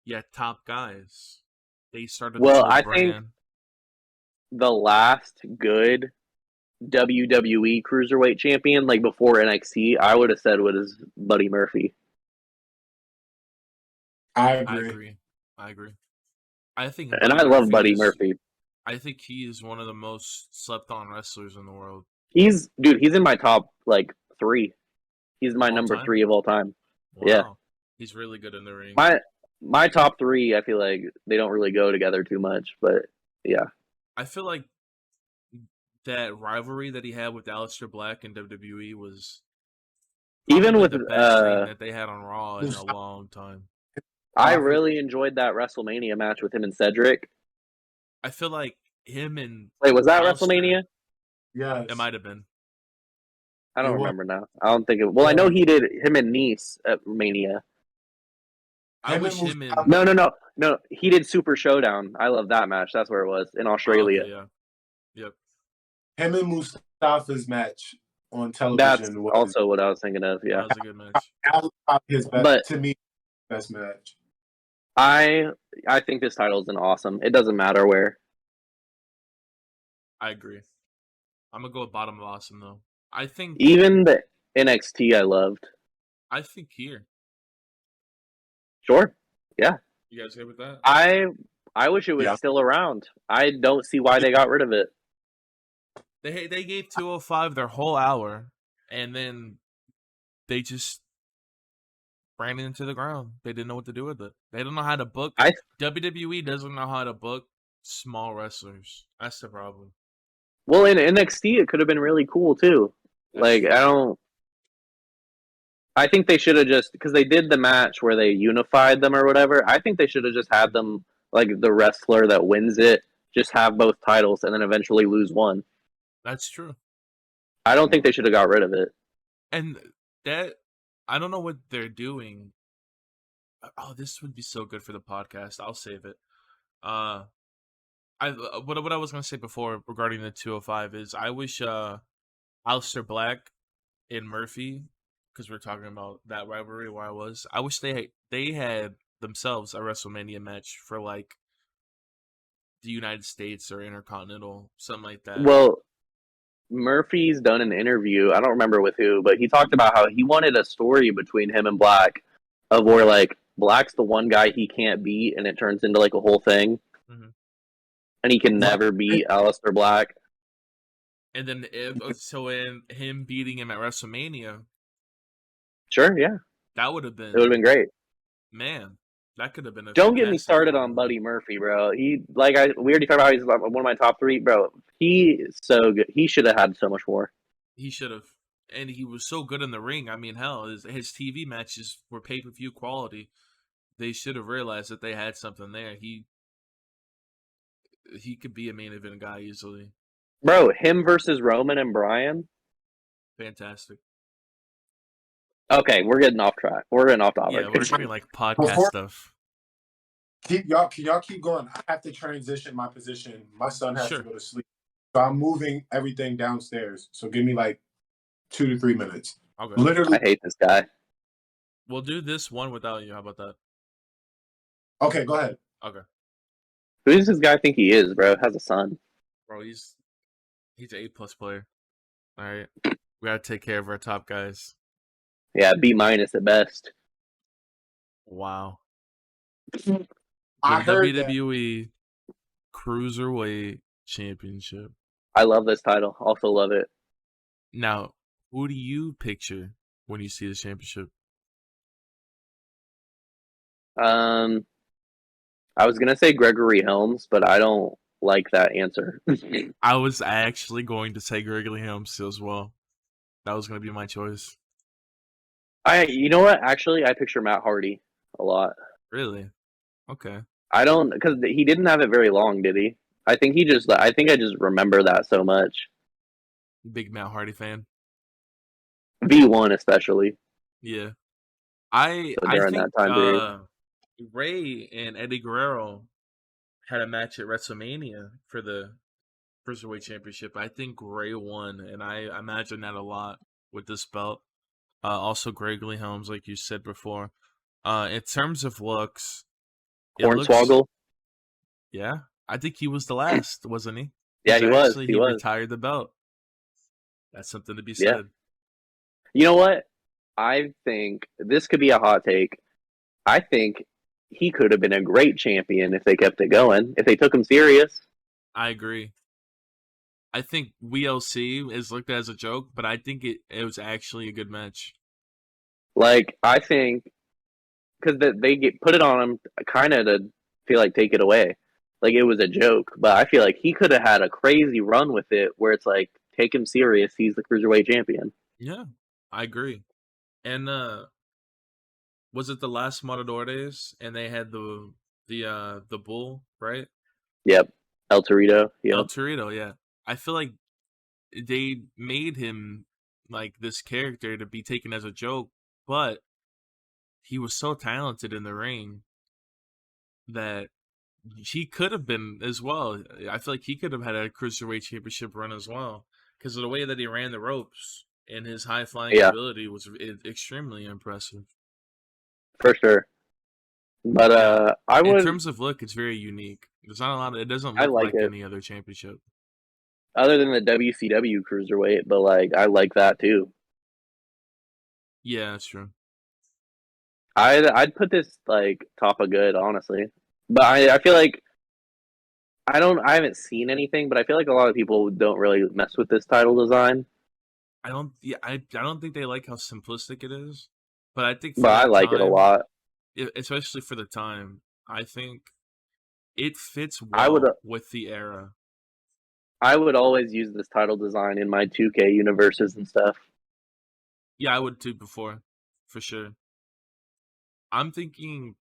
You had top guys. They started this whole brand. Think the last good WWE Cruiserweight champion, like before NXT, I would have said was Buddy Murphy. I agree. I think, and I love Buddy Murphy. I think he is one of the most slept-on wrestlers in the world. He's in my top 3. He's my number 3 of all time. Wow. Yeah, he's really good in the ring. My top 3, I feel like they don't really go together too much, but yeah. I feel like that rivalry that he had with Aleister Black in WWE was even with the best thing that they had on Raw in a long time. I really enjoyed that WrestleMania match with him and Cedric. I feel like him and was that WrestleMania? Yeah, it might have been. I don't remember now. I don't think it. Well, I know he did him and Nice at Mania. I wish him and no. He did Super Showdown. I love that match. That's where it was in Australia. Yeah. Yep. Him and Mustafa's match on television. That's also what I was thinking of. Yeah, that was a good match. That was his best, to me, best match. I think this title is awesome. It doesn't matter where. I agree. I'm gonna go with bottom of awesome though. I think even the NXT I loved. I think here. Sure. Yeah. You guys good with that? I wish it was still around. I don't see why they got rid of it. They gave 205 their whole hour, and then they just ran it into the ground. They didn't know what to do with it. They don't know how to book. WWE doesn't know how to book small wrestlers. That's the problem. Well, in NXT, it could have been really cool too. I think they should have because they did the match where they unified them or whatever. I think they should have just had them, the wrestler that wins it, just have both titles and then eventually lose one. That's true. I don't think they should have got rid of it. And that, I don't know what they're doing. Oh, this would be so good for the podcast. I'll save it. What I was going to say before regarding the 205 is I wish Aleister Black and Murphy, because we're talking about that rivalry where I wish they had themselves a WrestleMania match for the United States or Intercontinental, something like that. Well, Murphy's done an interview, I don't remember with who, but he talked about how he wanted a story between him and Black of where Black's the one guy he can't beat and it turns into a whole thing. Mm-hmm. And he can never beat Aleister Black. And then in him beating him at WrestleMania, Sure, yeah. That would have It would have been, been great. man. That could have been a Don't get me fantastic started feud, on really. Buddy Murphy, bro. We already talked about he's one of my top 3, bro. He is so good. He should have had so much more. He should have, and he was so good in the ring. I mean, hell, his TV matches were pay-per-view quality. They should have realized that they had something there. He could be a main event guy easily. Bro, him versus Roman and Bryan. Fantastic. Okay, we're getting off track. We're getting off topic. Yeah, we're doing like podcast stuff. Can y'all keep going? I have to transition my position. My son has to go to sleep. So I'm moving everything downstairs. So give me like 2 to 3 minutes. Okay. Literally. I hate this guy. We'll do this one without you. How about that? Okay, go ahead. Okay. Who does this guy think he is, bro? Has a son. Bro, he's an A+ player. All right. We got to take care of our top guys. Yeah, B- at best. Wow. I The heard WWE Cruiserweight Championship. I love this title. Also love it. Now, who do you picture when you see the championship? I was gonna say Gregory Helms, but I don't like that answer. I was actually going to say Gregory Helms as well. That was going to be my choice. You know what? Actually, I picture Matt Hardy a lot. Really? Okay. I don't, because he didn't have it very long, did he? I think I just remember that so much. Big Matt Hardy fan. V1 especially. Yeah. So I during think that time period. Ray and Eddie Guerrero had a match at WrestleMania for the Cruiserweight Championship. I think Ray won, and I imagine that a lot with this belt. Also, Gregory Helms, like you said before. In terms of looks, Hornswoggle. Yeah, I think he was the last, wasn't he? Yeah, he was. He retired the belt. That's something to be said. Yeah. You know what? I think this could be a hot take. I think he could have been a great champion if they kept it going, if they took him serious. I agree. I think WLC is looked at as a joke, but I think it was actually a good match. Like, I think, because they put it on him kind of to feel like take it away. Like, it was a joke, but I feel like he could have had a crazy run with it where it's like, take him serious, he's the Cruiserweight champion. Yeah, I agree. And was it the last Matadores? And they had the bull, right? Yep. El Torito. Yep. El Torito, yeah. I feel like they made him like this character to be taken as a joke, but he was so talented in the ring that he could have been as well. I feel like he could have had a Cruiserweight Championship run as well because of the way that he ran the ropes and his high flying ability was extremely impressive. For sure. But I would. In terms of look, it's very unique. There's not a lot. It doesn't look like any other championship. Other than the WCW Cruiserweight, but like I like that too. Yeah, that's true. I'd put this like top of good, honestly. But I feel like I haven't seen anything, but I feel like a lot of people don't really mess with this title design. I don't think they like how simplistic it is. But I think But I like it a lot. Especially for the time. I think it fits well with the era. I would always use this title design in my 2K universes and stuff. Yeah, I would too before, for sure. I'm thinking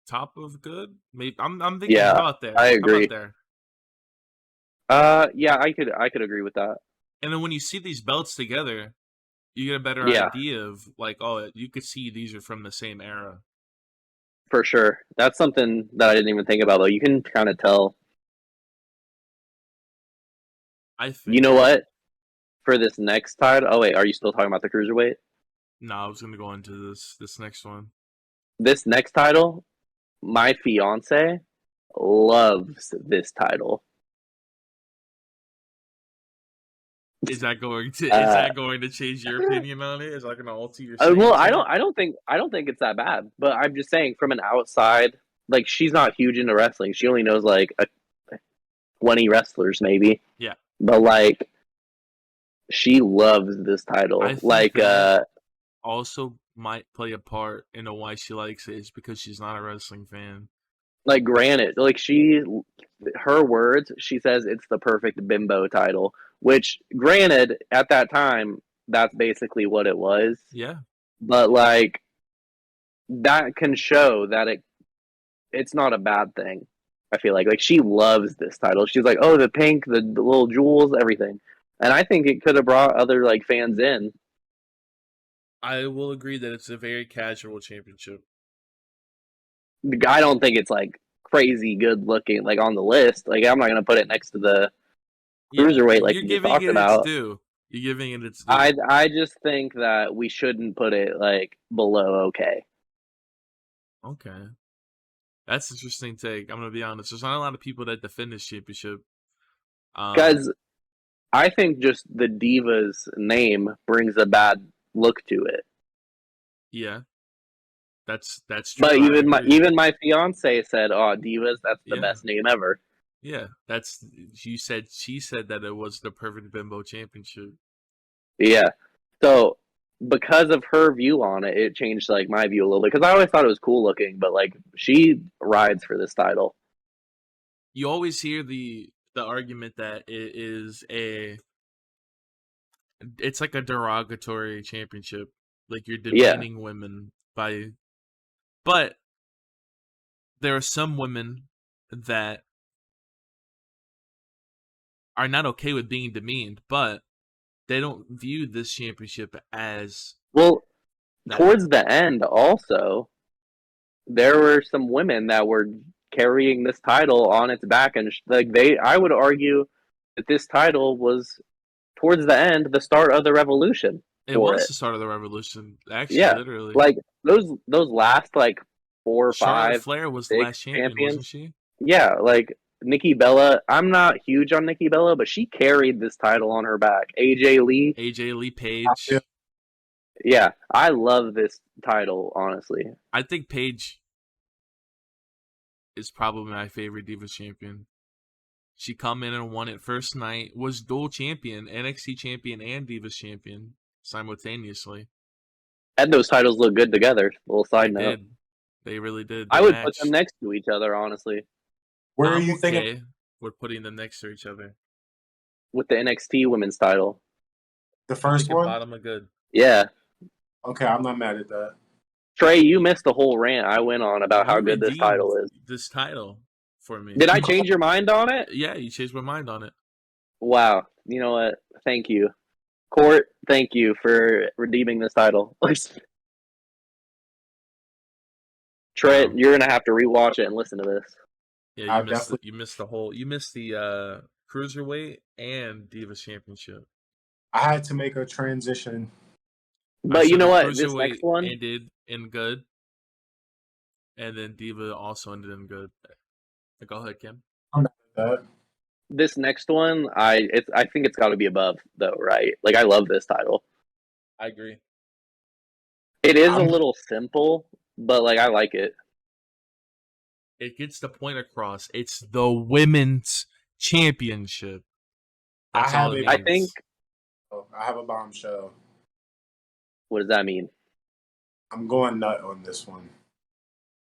top of good. Maybe I'm thinking about there. I agree. How about there? Yeah, I could agree with that. And then when you see these belts together, you get a better idea of like, oh, you could see these are from the same era. For sure. That's something that I didn't even think about though. You can kind of tell. You know what? For this next title, oh wait, are you still talking about the Cruiserweight? No, I was gonna go into this next one. This next title, my fiance loves this title. Is that going to change your opinion on it? Is that going to alter your? Well, I don't think it's that bad. But I'm just saying, from an outside, like she's not huge into wrestling. She only knows like 20 wrestlers, maybe. Yeah. But like, she loves this title. Like, also might play a part in why she likes it is because she's not a wrestling fan. Like, granted, like her words, she says it's the perfect bimbo title, which, granted, at that time, that's basically what it was. Yeah. But, like, that can show that it's not a bad thing. I feel like she loves this title. She's like, oh, the pink, the little jewels, everything. And I think it could have brought other like fans in. I will agree that it's a very casual championship. I don't think it's like crazy good looking, like on the list. Like, I'm not gonna put it next to the cruiserweight like you talked about. You're giving it its due. I just think that we shouldn't put it like below okay. Okay. That's an interesting take. I'm gonna be honest. There's not a lot of people that defend this championship. Because I think just the Divas name brings a bad look to it. Yeah. That's true. But even my fiance said, "Oh, Divas, that's the best name ever." Yeah, she said that it was the perfect bimbo championship. Yeah. So because of her view on it, it changed like my view a little bit because I always thought it was cool looking, but like she rides for this title. You always hear the argument that it's like a derogatory championship, like you're demeaning women but there are some women that are not okay with being demeaned, but they don't view this championship as towards the end also there were some women that were carrying this title on its back, and I would argue that this title was towards the end the start of the revolution. It was the start of the revolution, actually. Yeah, literally. Like those last like 4 or 5. Charlotte Flair was the last champion, wasn't she? Yeah, like Nikki Bella. I'm not huge on Nikki Bella, but she carried this title on her back. AJ Lee, Paige. Yeah, I love this title, honestly. I think Paige is probably my favorite Divas champion. She come in and won it first night, was dual champion, NXT champion and Divas champion simultaneously. And those titles look good together. Little side note. They really did. I would put them next to each other, honestly. Where are you thinking? We're putting them next to each other. With the NXT women's title. The first one? Bottom are good. Yeah. Okay, I'm not mad at that. Trey, you missed the whole rant I went on about how good this title is. This title for me. Did I change your mind on it? Yeah, you changed my mind on it. Wow. You know what? Thank you. Court, thank you for redeeming this title. Trent, you're gonna have to rewatch it and listen to this. Yeah, you missed the Cruiserweight and Divas Championship. I had to make a transition. But you know what? This next one ended in good. And then Diva also ended in good. Go ahead, Kim. I'm not with that. This next one, I think it's got to be above though, right? Like I love this title. I agree. It is a little simple, but like I like it. It gets the point across. It's the women's championship. That's all it means. I think. I have a bombshell. What does that mean? I'm going nut on this one.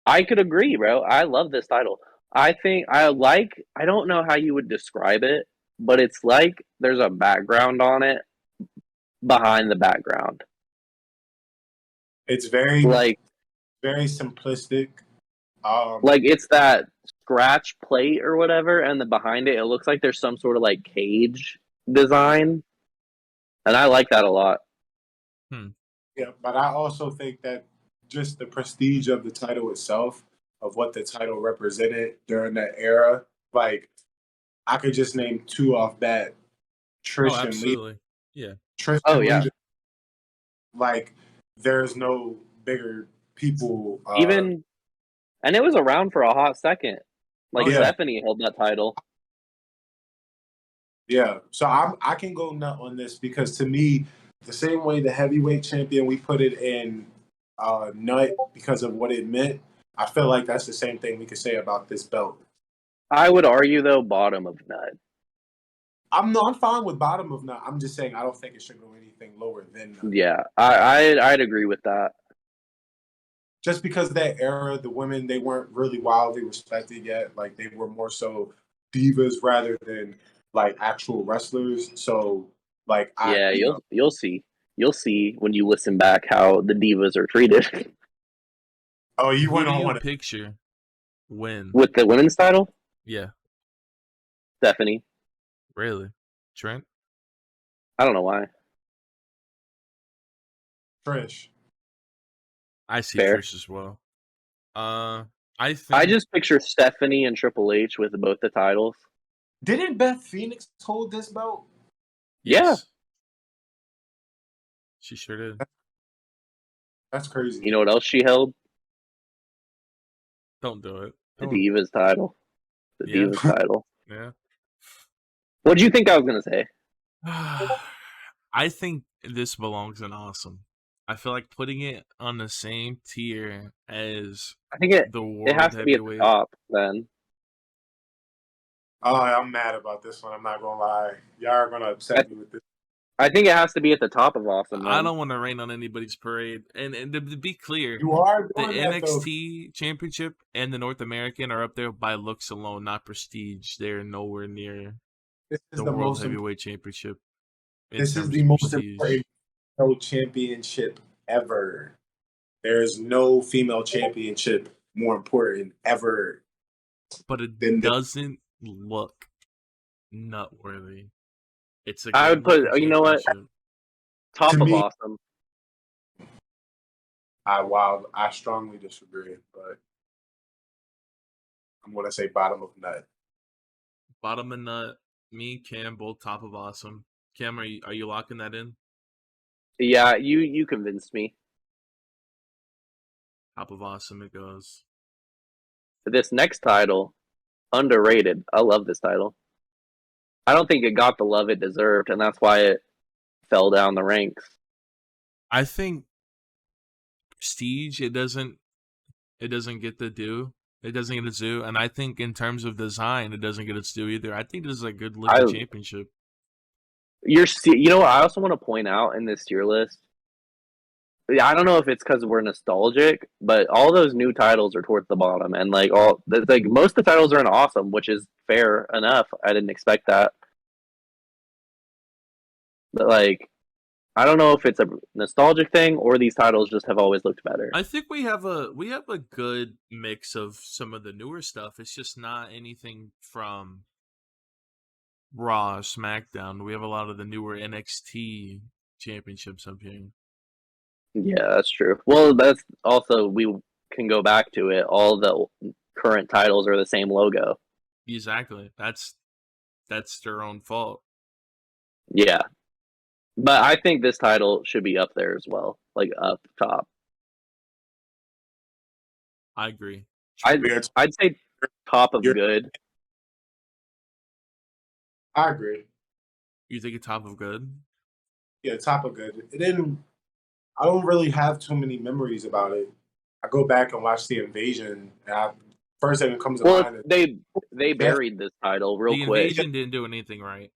I could agree, bro. I love this title. I think I don't know how you would describe it, but it's like there's a background on it behind the background. It's very simplistic. Like it's that scratch plate or whatever, and then behind it looks like there's some sort of like cage design. And I like that a lot. Yeah, but I also think that just the prestige of the title itself, of what the title represented during that era, like I could just name 2 off that. Trish and Lee. Yeah. Trish and Lee. Like there's no bigger people. And it was around for a hot second. Like Stephanie held that title. Yeah, so I can go nut on this because to me, the same way the heavyweight champion, we put it in nut because of what it meant. I feel like that's the same thing we could say about this belt. I would argue though, bottom of nut. I'm fine with bottom of nut. I'm just saying I don't think it should go anything lower than nut. Yeah, I'd agree with that. just because that era, the women, they weren't really wildly respected yet. Like they were more so divas rather than like actual wrestlers. So like Yeah, you'll see when you listen back how the divas are treated. Oh, you Who went do on you one. picture win? With the women's title, Yeah, Stephanie. really, Trent. I don't know why. Trish. I see Fair. Trish as well. I think I just picture Stephanie and Triple H with both the titles. Didn't Beth Phoenix hold this belt? yes, Yeah. she sure did. That's crazy. You know what else she held? Don't do it. The Don't. Divas title. The Yeah. Divas title. Yeah. What do you think I was gonna say? I think this belongs in Awesome. I feel like putting it on the same tier as I think the it World has to be at the Heavyweight. top then. Oh, I'm mad about this one. I'm not gonna lie. Y'all are gonna upset me with this. I think it has to be at the top of Awesome. I Then. don't want to rain on anybody's parade. And to be clear, You are the doing that, though. NXT Championship and the North American are up there by looks alone, not prestige. They're nowhere near This is the the World most. Heavyweight Championship. This is the most important female championship ever. There is no female championship more important ever. But it doesn't look nutworthy. It's a I would put. You know what? Top To of me, Awesome. I strongly disagree, but I'm gonna say bottom of nut. Bottom of nut. Me and Cam both top of Awesome. Cam, are you locking that in? Yeah, you convinced me. Top of Awesome it goes. This next title, underrated. I love this title. I don't think it got the love it deserved, and that's why it fell down the ranks. I think prestige it doesn't get the due. It doesn't get its due, and I think in terms of design, it doesn't get its due either. I think this is a good looking championship. You know what I also want to point out in this tier list? I don't know if it's because we're nostalgic, but all those new titles are towards the bottom, and like most of the titles are in Awesome, which is fair enough. I didn't expect that, but like, I don't know if it's a nostalgic thing or these titles just have always looked better. I think we have a good mix of some of the newer stuff. It's just not anything from Raw, SmackDown. We have a lot of the newer NXT championships up here. Yeah, that's true. Well, that's also we can go back to it. All the current titles are the same logo. Exactly. That's their own fault. Yeah. But I think this title should be up there as well, like up top. I agree. I'd say top of good. I agree. You think it's top of good? Yeah, top of good. It didn't. I don't really have too many memories about it. I go back and watch the Invasion, and first thing that comes to mind is they buried this title real quick. The Invasion didn't do anything right.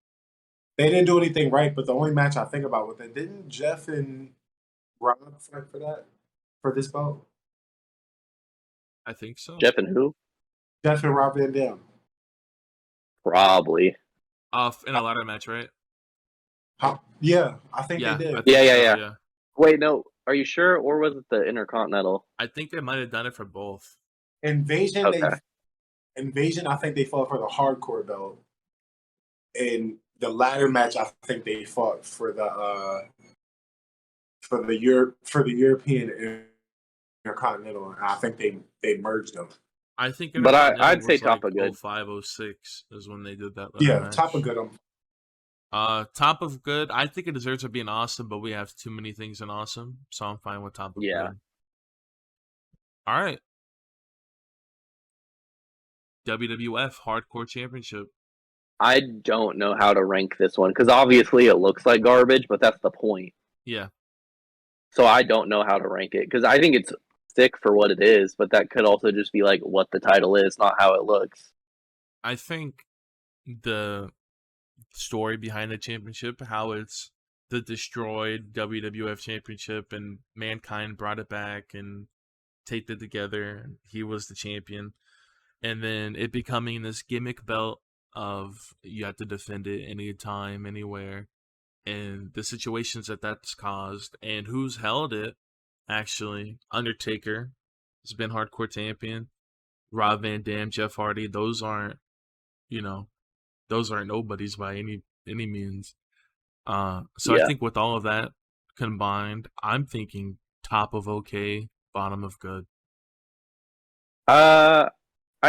They didn't do anything right, but the only match I think about with it, didn't Jeff and Rob fight for this belt? I think so. Jeff and who? Jeff and Rob Van Dam. Probably. In a ladder match, right? Yeah, I think they did. Yeah. Wait, no. Are you sure, or was it the Intercontinental? I think they might have done it for both. Invasion, okay. Invasion. I think they fought for the hardcore belt. In the ladder match, I think they fought for the European Intercontinental, and I think they merged them. I think, but I'd say top of good. 0506 is when they did that. Match. Top of good. Top of good. I think it deserves to be an Awesome, but we have too many things in Awesome, so I'm fine with top of good. All right. WWF Hardcore Championship. I don't know how to rank this one because obviously it looks like garbage, but that's the point. Yeah. So I don't know how to rank it because I think it's sick for what it is, but that could also just be like what the title is, not how it looks. I think the story behind the championship, how it's the destroyed WWF championship and Mankind brought it back, and taped it together. He was the champion. And then it becoming this gimmick belt of you have to defend it anytime, anywhere. And the situations that that's caused. And who's held it, actually. Undertaker has been hardcore champion. Rob Van Dam, Jeff Hardy, those aren't nobodies by any means. So I think with all of that combined, I'm thinking top of okay, bottom of good. I'd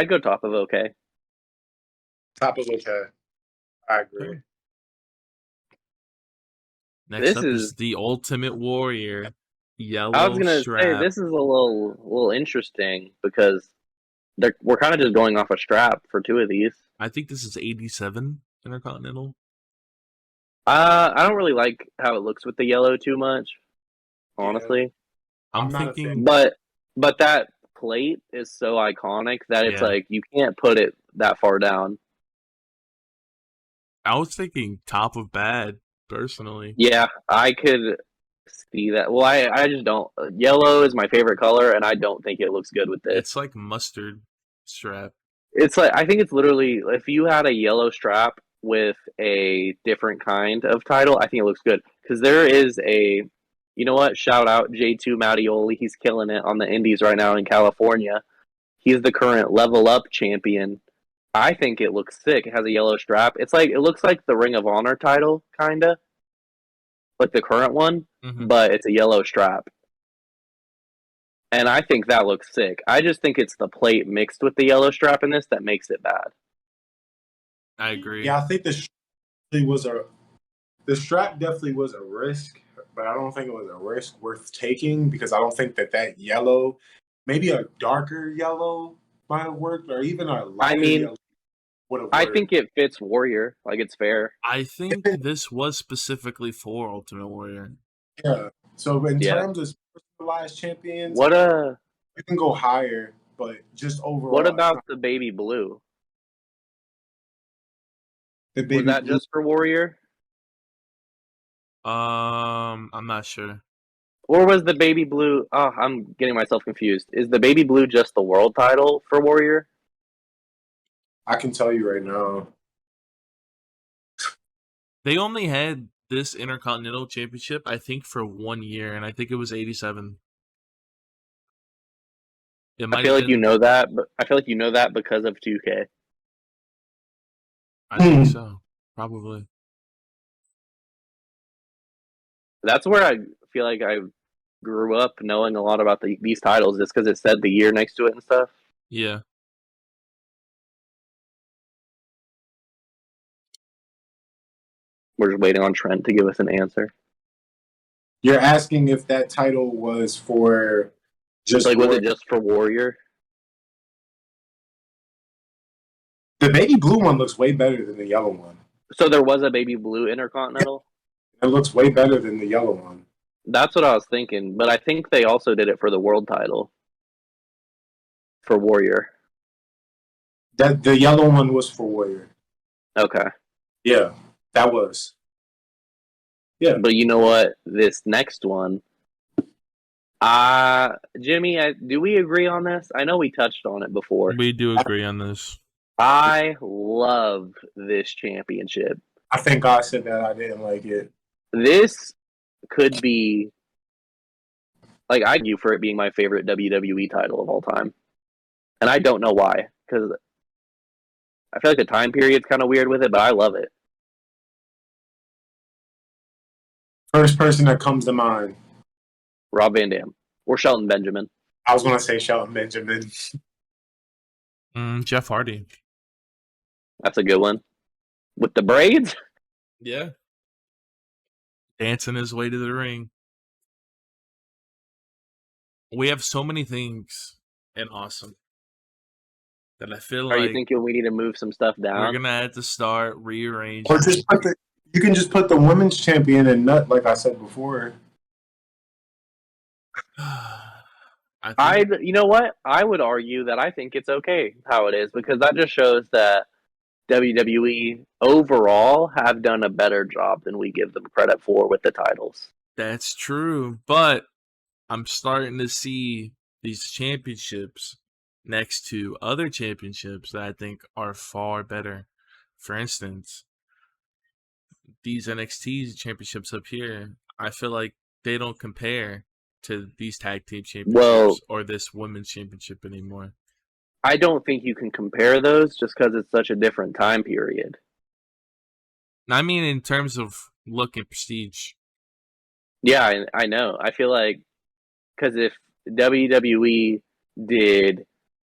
go top of okay. Top of okay. I agree. Next up is the Ultimate Warrior yellow I was gonna strap. say this is a little interesting because we're kind of just going off a strap for two of these. I think this is 87 Intercontinental. I don't really like how it looks with the yellow too much, honestly. Yeah. I'm thinking, but that plate is so iconic that it's like you can't put it that far down. I was thinking top of bad, personally. Yeah, I could see that. Well, I just don't. Yellow is my favorite color, and I don't think it looks good with this. It's like mustard strap. It's like, I think it's literally, if you had a yellow strap with a different kind of title, I think it looks good. Because there is you know what? Shout out J2 Mattioli. He's killing it on the Indies right now in California. He's the current Level Up champion. I think it looks sick. It has a yellow strap. It looks like the Ring of Honor title, kinda. Like the current one, but it's a yellow strap. And I think that looks sick. I just think it's the plate mixed with the yellow strap in this that makes it bad. I agree. Yeah, I think the strap definitely was a risk, but I don't think it was a risk worth taking because I don't think that yellow, maybe a darker yellow might have worked, or even a lighter yellow would have worked. I think it fits Warrior. Like, it's fair. I think this was specifically for Ultimate Warrior. Yeah. So in terms of personalized champions, you can go higher, but just overall. What about the baby blue? Was that just for Warrior? I'm not sure. Or was the baby blue? Oh, I'm getting myself confused. Is the baby blue just the world title for Warrior? I can tell you right now. They only had this Intercontinental Championship, I think, for 1 year, and I think it was 87. I feel like you know that, but I feel like you know that because of 2K. I think so, probably. That's where I feel like I grew up knowing a lot about these titles, just because it said the year next to it and stuff. Yeah. We're just waiting on Trent to give us an answer. You're asking if that title was for just was it just for Warrior? The baby blue one looks way better than the yellow one. So there was a baby blue Intercontinental? It looks way better than the yellow one. That's what I was thinking, but I think they also did it for the world title. For Warrior. The yellow one was for Warrior. Okay. Yeah, that was. Yeah. But you know what? This next one, Jimmy, do we agree on this? I know we touched on it before. We do agree on this. I love this championship. I think I said that I didn't like it. This could be, like, I argue for it being my favorite WWE title of all time. And I don't know why, because I feel like the time period's kind of weird with it, but I love it. First person that comes to mind. Rob Van Dam. Or Shelton Benjamin. I was going to say Shelton Benjamin. Jeff Hardy. That's a good one. With the braids? Yeah. Dancing his way to the ring. We have so many things in Awesome that I feel like... Are you thinking we need to move some stuff down? We're going to have to start rearranging. Or just you can just put the women's champion in nut, like I said before. You know what? I would argue that I think it's okay how it is, because that just shows that WWE overall have done a better job than we give them credit for with the titles. That's true, but I'm starting to see these championships next to other championships that I think are far better. For instance, these NXT championships up here, I feel like they don't compare to these tag team championships or this women's championship anymore. I don't think you can compare those just because it's such a different time period. I mean, in terms of look and prestige. Yeah, I know. I feel like because if WWE did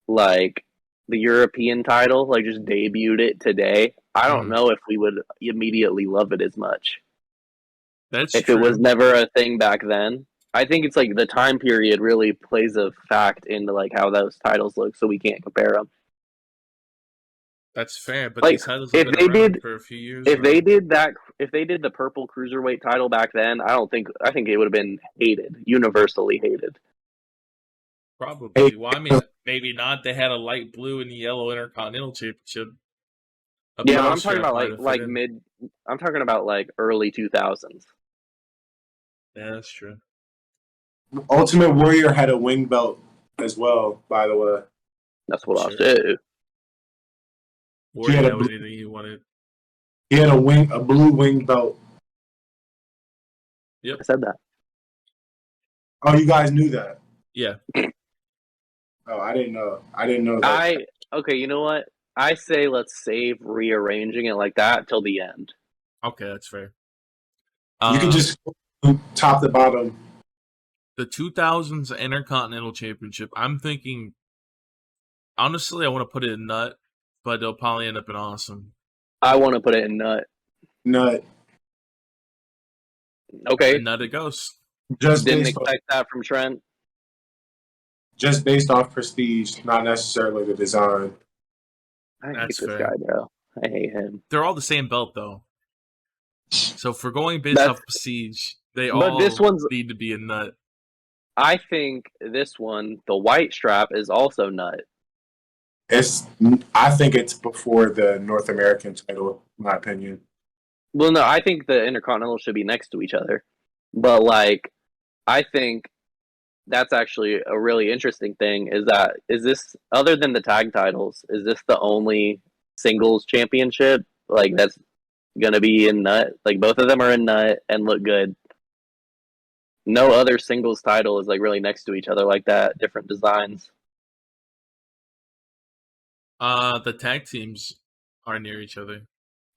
like the European title, like just debuted it today, I don't know if we would immediately love it as much. That's if true. It was never a thing back then. I think it's like the time period really plays a fact into like how those titles look, so we can't compare them. That's fair, but like, these titles have been around for a few years. If they did the purple cruiserweight title back then, I think it would have been hated, universally hated. Probably. Well, I mean, maybe not. They had a light blue and yellow Intercontinental Championship. Yeah, but I'm talking about I'm talking about like early 2000s. Yeah, that's true. Ultimate Warrior had a wing belt as well, by the way. That's what I said. Warrior had anything he wanted. He had a blue wing belt. Yep. I said that. Oh, you guys knew that? Yeah. Oh, I didn't know. I didn't know that. Okay, you know what? I say let's save rearranging it like that till the end. Okay, that's fair. You can just top to bottom. The 2000s Intercontinental Championship, I'm thinking, honestly, I want to put it in nut, but it'll probably end up in awesome. I want to put it in nut. Nut. Okay. Nut it goes. Just didn't expect that from Trent. Just based off prestige, not necessarily the design. I hate this guy, bro. I hate him. They're all the same belt, though. So if we're going based off prestige, they all need to be a nut. I think this one, the white strap, is also nut. I think it's before the North American title, in my opinion. Well, no, I think the Intercontinental should be next to each other. But, like, I think that's actually a really interesting thing is this, other than the tag titles, is this the only singles championship? Like, that's going to be in nut? Like, both of them are in nut and look good. No other singles title is, like, really next to each other like that. Different designs. The tag teams are near each other.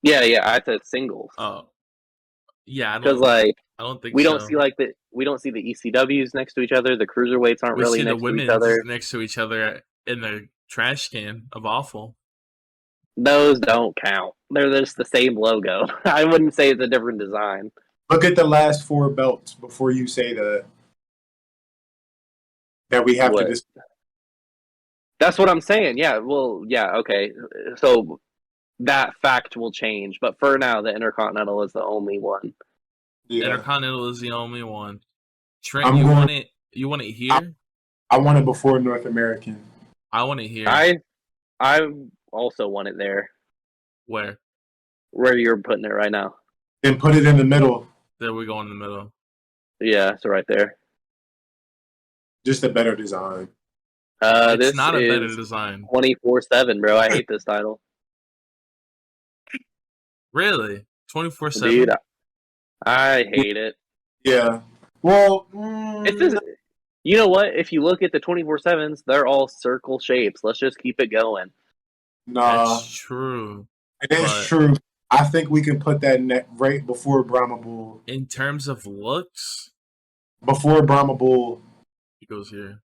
Yeah, I said singles. Oh, yeah. Because like I don't think we don't see we don't see the ECWs next to each other. The cruiserweights aren't really next to each other. Next to each other in the trash can of awful. Those don't count. They're just the same logo. I wouldn't say it's a different design. Look at the last 4 belts before you say that we have to. That's what I'm saying. Yeah. Well. Yeah. Okay. So that fact will change, but for now, the Intercontinental is the only one. Yeah. Intercontinental is the only one. Trent, you want it? You want it here? I want it before North American. I want it here. I also want it there. Where? Where you're putting it right now. And put it in the middle. There we go in the middle. Yeah, so right there. Just a better design. It's not a better design. 24/7, bro. I hate this title. Really? 24/7? Dude, I hate it. Yeah. Well, it's just, you know what? If you look at the 24/7s, they're all circle shapes. Let's just keep it going. Nah. That's true. It is true. I think we can put that right before Brahma Bull. In terms of looks? Before Brahma Bull. It goes here.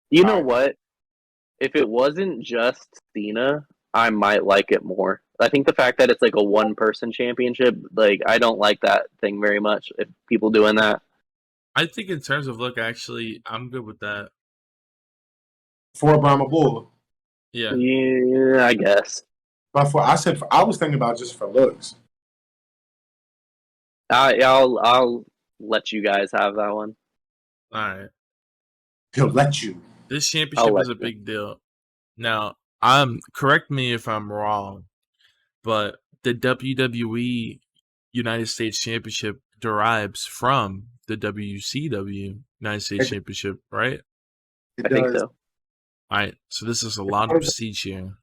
You know what? If it wasn't just Cena, I might like it more. I think the fact that it's like a one-person championship, like, I don't like that thing very much, if people doing that. I think in terms of look, actually, I'm good with that. For Brahma Bull. Yeah. Yeah, I guess. But I was thinking about just for looks. I'll let you guys have that one. All right. He'll let you. This championship is a big deal. Now, correct me if I'm wrong, but the WWE United States Championship derives from the WCW United States Championship, right? I think so. All right, so this is a lot of prestige here.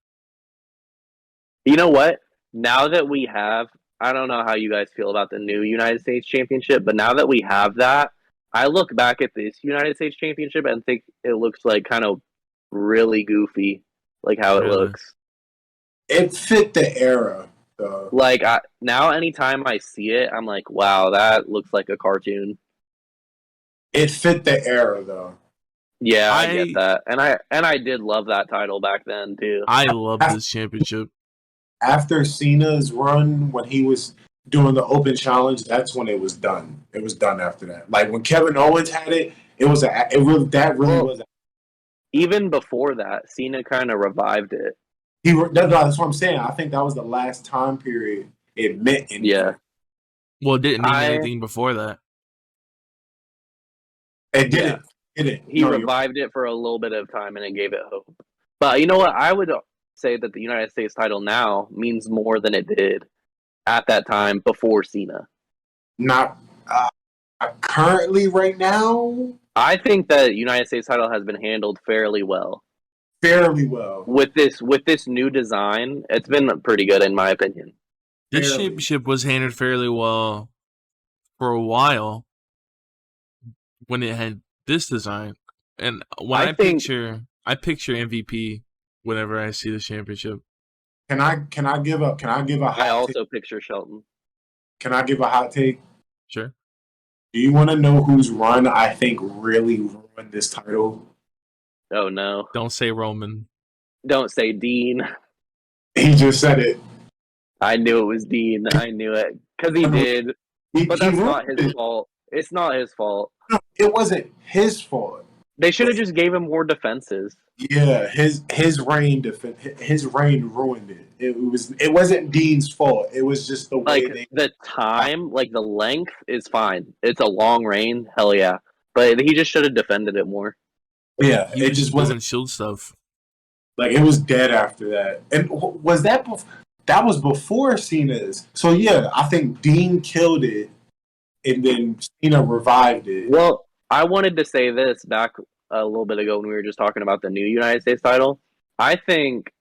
You know what? Now that we have, I don't know how you guys feel about the new United States Championship, but now that we have that, I look back at this United States Championship and think it looks like kind of really goofy, like how it looks. It fit the era, though. Like, now anytime I see it, I'm like, wow, that looks like a cartoon. It fit the era, though. Yeah, I get that. And I did love that title back then, too. I love this championship. After Cena's run, when he was doing the open challenge, that's when it was done. It was done after that. Like when Kevin Owens had it, was. Even before that, Cena kind of revived it. That's what I'm saying. I think that was the last time period it meant anything. Yeah. Well, it didn't mean anything before that. It didn't. Yeah. He revived it for a little bit of time, and it gave it hope. But you know what? I would say that the United States title now means more than it did at that time before Cena. Not currently right now. I think that United States title has been handled fairly well. With this new design, it's been pretty good in my opinion. This championship was handled fairly well for a while when it had this design, and when I picture MVP whenever I see the championship. Can I give a hot I also picture Shelton. Can I give a hot take? Sure. Do you want to know whose run I think really ruined this title? Oh no! Don't say Roman. Don't say Dean. He just said it. I knew it was Dean. I knew it because he did. But that's not his fault. It's not his fault. No, it wasn't his fault. They should have just gave him more defenses. Yeah, his reign ruined it. It wasn't Dean's fault. It was just the way the time, like the length is fine. It's a long reign, hell yeah. But he just should have defended it more. Yeah, it just wasn't Shield stuff. Like it was dead after that. And was that was before Cena's? So yeah, I think Dean killed it, and then Cena revived it. Well, I wanted to say this back a little bit ago when we were just talking about the new United States title. I think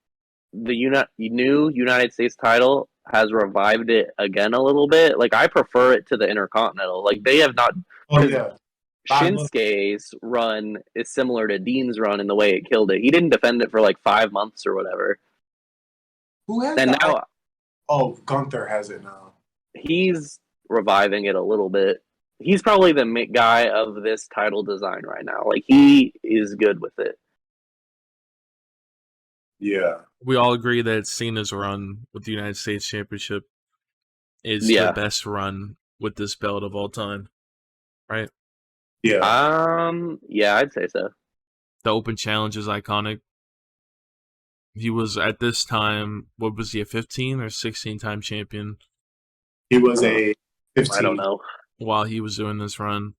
the new United States title has revived it again a little bit. Like I prefer it to the Intercontinental. Like they have not. Oh yeah. Shinsuke's run is similar to Dean's run in the way it killed it. He didn't defend it for like 5 months or whatever. Who has and now? Oh, Gunther has it now. He's reviving it a little bit. He's probably the guy of this title design right now. Like he is good with it. Yeah, we all agree that Cena's run with the United States Championship is the best run with this belt of all time, right? Yeah. Yeah, I'd say so. The Open Challenge is iconic. He was at this time, what was he, a 15 or 16-time champion? He was a 15. I don't know. While he was doing this run,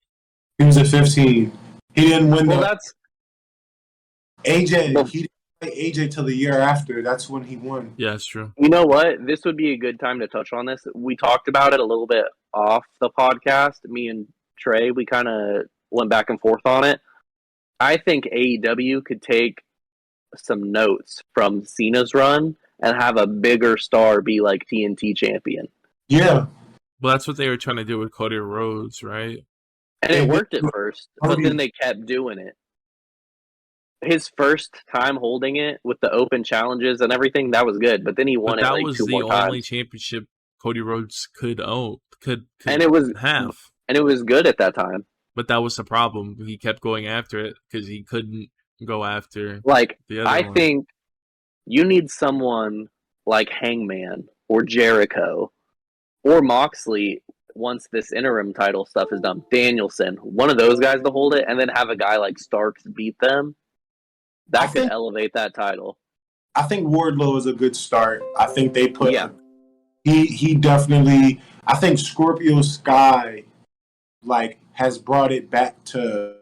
he was a 15. He didn't win. Well, that's AJ. He didn't play AJ till the year after. That's when he won. Yeah, that's true. You know what? This would be a good time to touch on this. We talked about it a little bit off the podcast. Me and Trey, we kind of went back and forth on it. I think AEW could take some notes from Cena's run and have a bigger star be like TNT champion. Yeah. Well, that's what they were trying to do with Cody Rhodes, right? And it worked at first, but then they kept doing it. His first time holding it with the open challenges and everything, that was good. But then he won it like 2 more times. That was the only championship Cody Rhodes could and it was have. And it was good at that time. But that was the problem. He kept going after it because he couldn't go after the other one. Think you need someone like Hangman or Jericho or Moxley once this interim title stuff is done. Danielson, one of those guys to hold it, and then have a guy like Starks beat them. That could elevate that title. I think Wardlow is a good start. I think they put he definitely. I think Scorpio Sky has brought it back to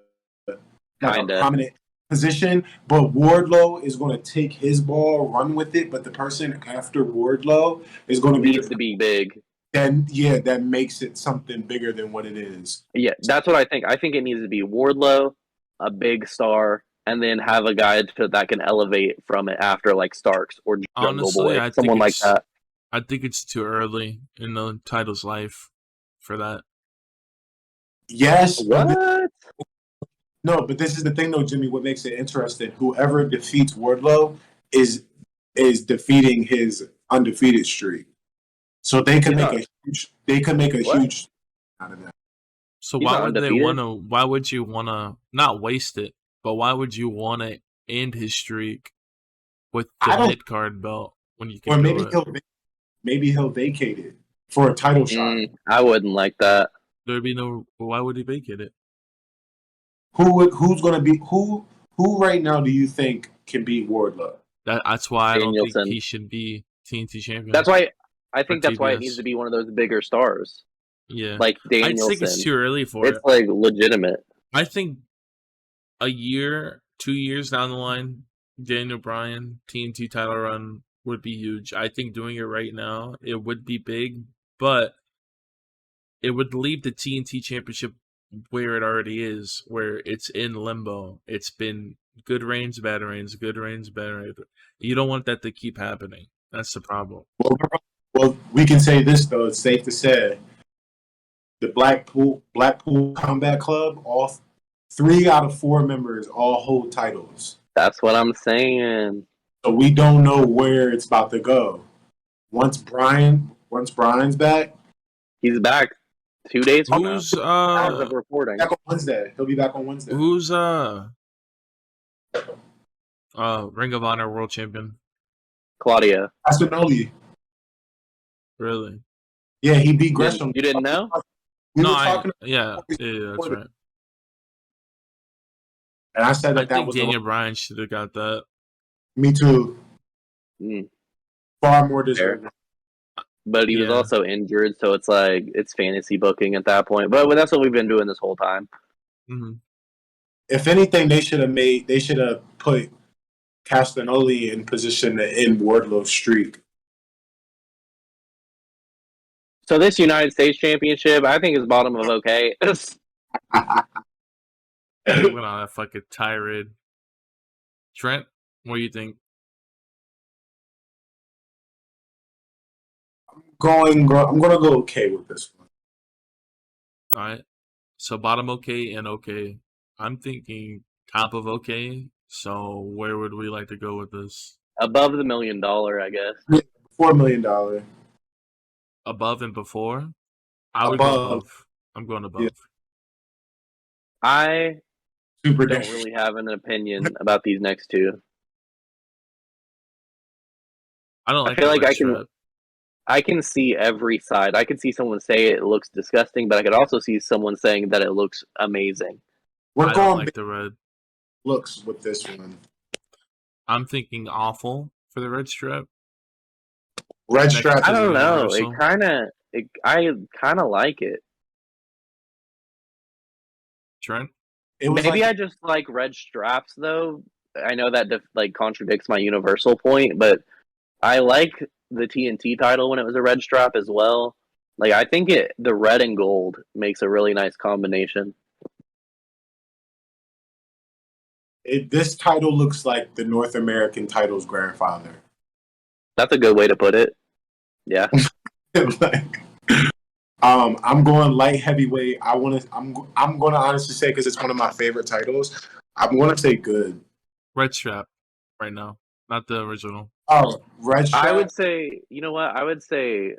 a prominent position, but Wardlow is going to take his ball, run with it. But the person after Wardlow is going to needs to be big. then that makes it something bigger than what it is. Yeah, that's what I think. I think it needs to be Wardlow, a big star, and then have a guy that can elevate from it after, like Starks or Jungle Honestly, Boy, someone like that. I think it's too early in the title's life for that. Yes. What? No, but this is the thing, though, Jimmy. What makes it interesting? Whoever defeats Wardlow is defeating his undefeated streak. So they could make a huge out of that. So why would they want to? Why would you want to not waste it? But why would you want to end his streak with the mid card belt when you can? Or maybe he'll vacate it for a title shot. I wouldn't like that. There'd be no. Why would he vacate it? Who's going to be who right now? Do you think can beat Wardlow? That's why I don't think he should be TNT champion. That's why I think that's why it needs to be one of those bigger stars. Yeah, like Danielson. I think it's too early for it. It's like legitimate. I think a year, 2 years down the line, Daniel Bryan TNT title run would be huge. I think doing it right now, it would be big, but it would leave the TNT championship where it already is, where it's in limbo. It's been good reigns, bad reigns, good reigns, bad reigns. You don't want that to keep happening. That's the problem. Well, we can say this, though. It's safe to say the Blackpool Combat Club, all 3 out of 4 members all hold titles. That's what I'm saying. So we don't know where it's about to go. Once Brian's back, he's back 2 days from now. As of reporting, back on Wednesday. He'll be back on Wednesday. Who's Ring of Honor World Champion? Claudio Castagnoli. Really? Yeah, he beat Gresham. You didn't know? Yeah, that's right. And I said I think Daniel Bryan should have got that. Me too. Far more deserving. But he was also injured, so it's like it's fantasy booking at that point. But that's what we've been doing this whole time. Mm-hmm. If anything, they should have put Castagnoli in position to end Wardlow's streak. So this United States Championship, I think, is bottom of okay. Went on a fucking tirade. Trent, what do you think? I'm gonna go okay with this one. All right. So bottom okay and okay. I'm thinking top of okay. So where would we like to go with this? Above the $1 million, I guess. $4 million. Above and before? I would go above. I'm going above. Yeah. I don't really have an opinion about these next two. I feel like I can see every side. I can see someone say it looks disgusting, but I could also see someone saying that it looks amazing. I don't like the red looks with this one. I'm thinking awful for the red strap. Red strap. I don't know. I kind of like it. Trent? Maybe I just like red straps, though. I know that contradicts my universal point, but I like the TNT title when it was a red strap as well. Like, I think the red and gold makes a really nice combination. This title looks like the North American title's grandfather. That's a good way to put it. Yeah. I'm going light heavyweight. I'm going to honestly say, because it's one of my favorite titles, I'm going to say good. Red strap right now, not the original. Oh, red strap. I would say, you know what? I would say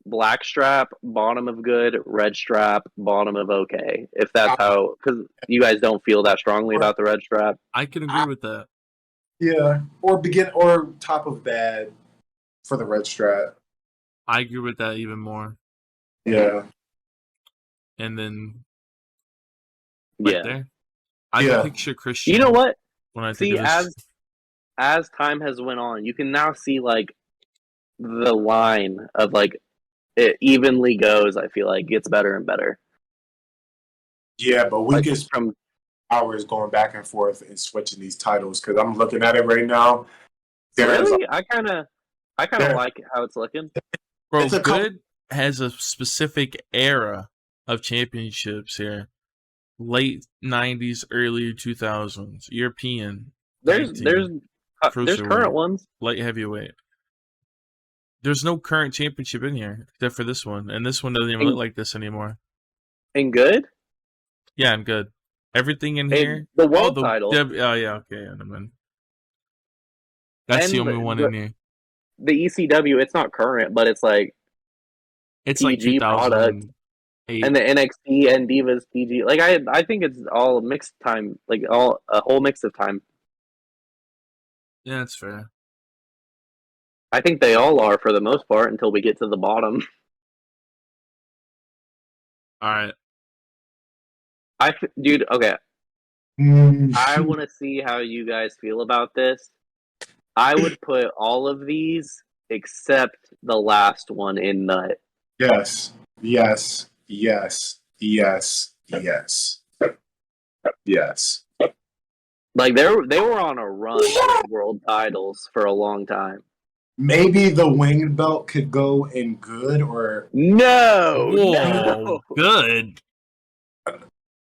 black strap, bottom of good, red strap, bottom of okay. If that's how, because you guys don't feel that strongly about the red strap. I can agree with that. Yeah, or top of bad for the red strap. I agree with that even more. Yeah. And then there, I picture Christian. You know what? When I think of this. As time has went on, you can now see like the line of like it evenly goes. I feel like gets better and better. Yeah, but we get from hours going back and forth and switching these titles, because I'm looking at it right now. Really, I kind of like how it's looking. Bro, good. has a specific era of championships here. Late 90s, early 2000s. European. There's Cruiserweight, current ones. light heavyweight. There's no current championship in here except for this one, and this one doesn't even look like this anymore. And good? Yeah, I'm good. Everything in here. The world title. Oh yeah, okay, that's the only one in here. The ECW, it's not current, but it's like it's PG like product. And the NXT and Divas PG. Like I think it's all mixed time, like a whole mix of time. Yeah, that's fair. I think they all are for the most part until we get to the bottom. All right. Dude, okay. I want to see how you guys feel about this. I would put all of these except the last one in nut. Yes. Yes. Yes. Yes. Yes. Yes. Like they were on a run with world titles for a long time. Maybe the winged belt could go in good or no. Good.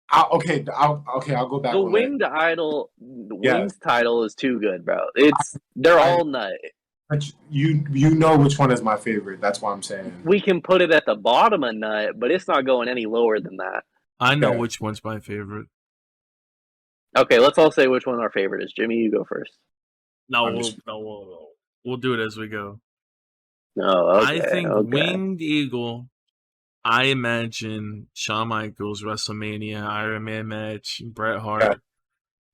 I'll go back. The winged title is too good, bro. They're all nut. But you know which one is my favorite. That's why I'm saying we can put it at the bottom of nut, but it's not going any lower than that. I know which one's my favorite. Okay, let's all say which one our favorite is. Jimmy, you go first. No, we'll do it as we go. No, okay, I think Winged Eagle. I imagine Shawn Michaels, WrestleMania, Iron Man match, Bret Hart. Yeah.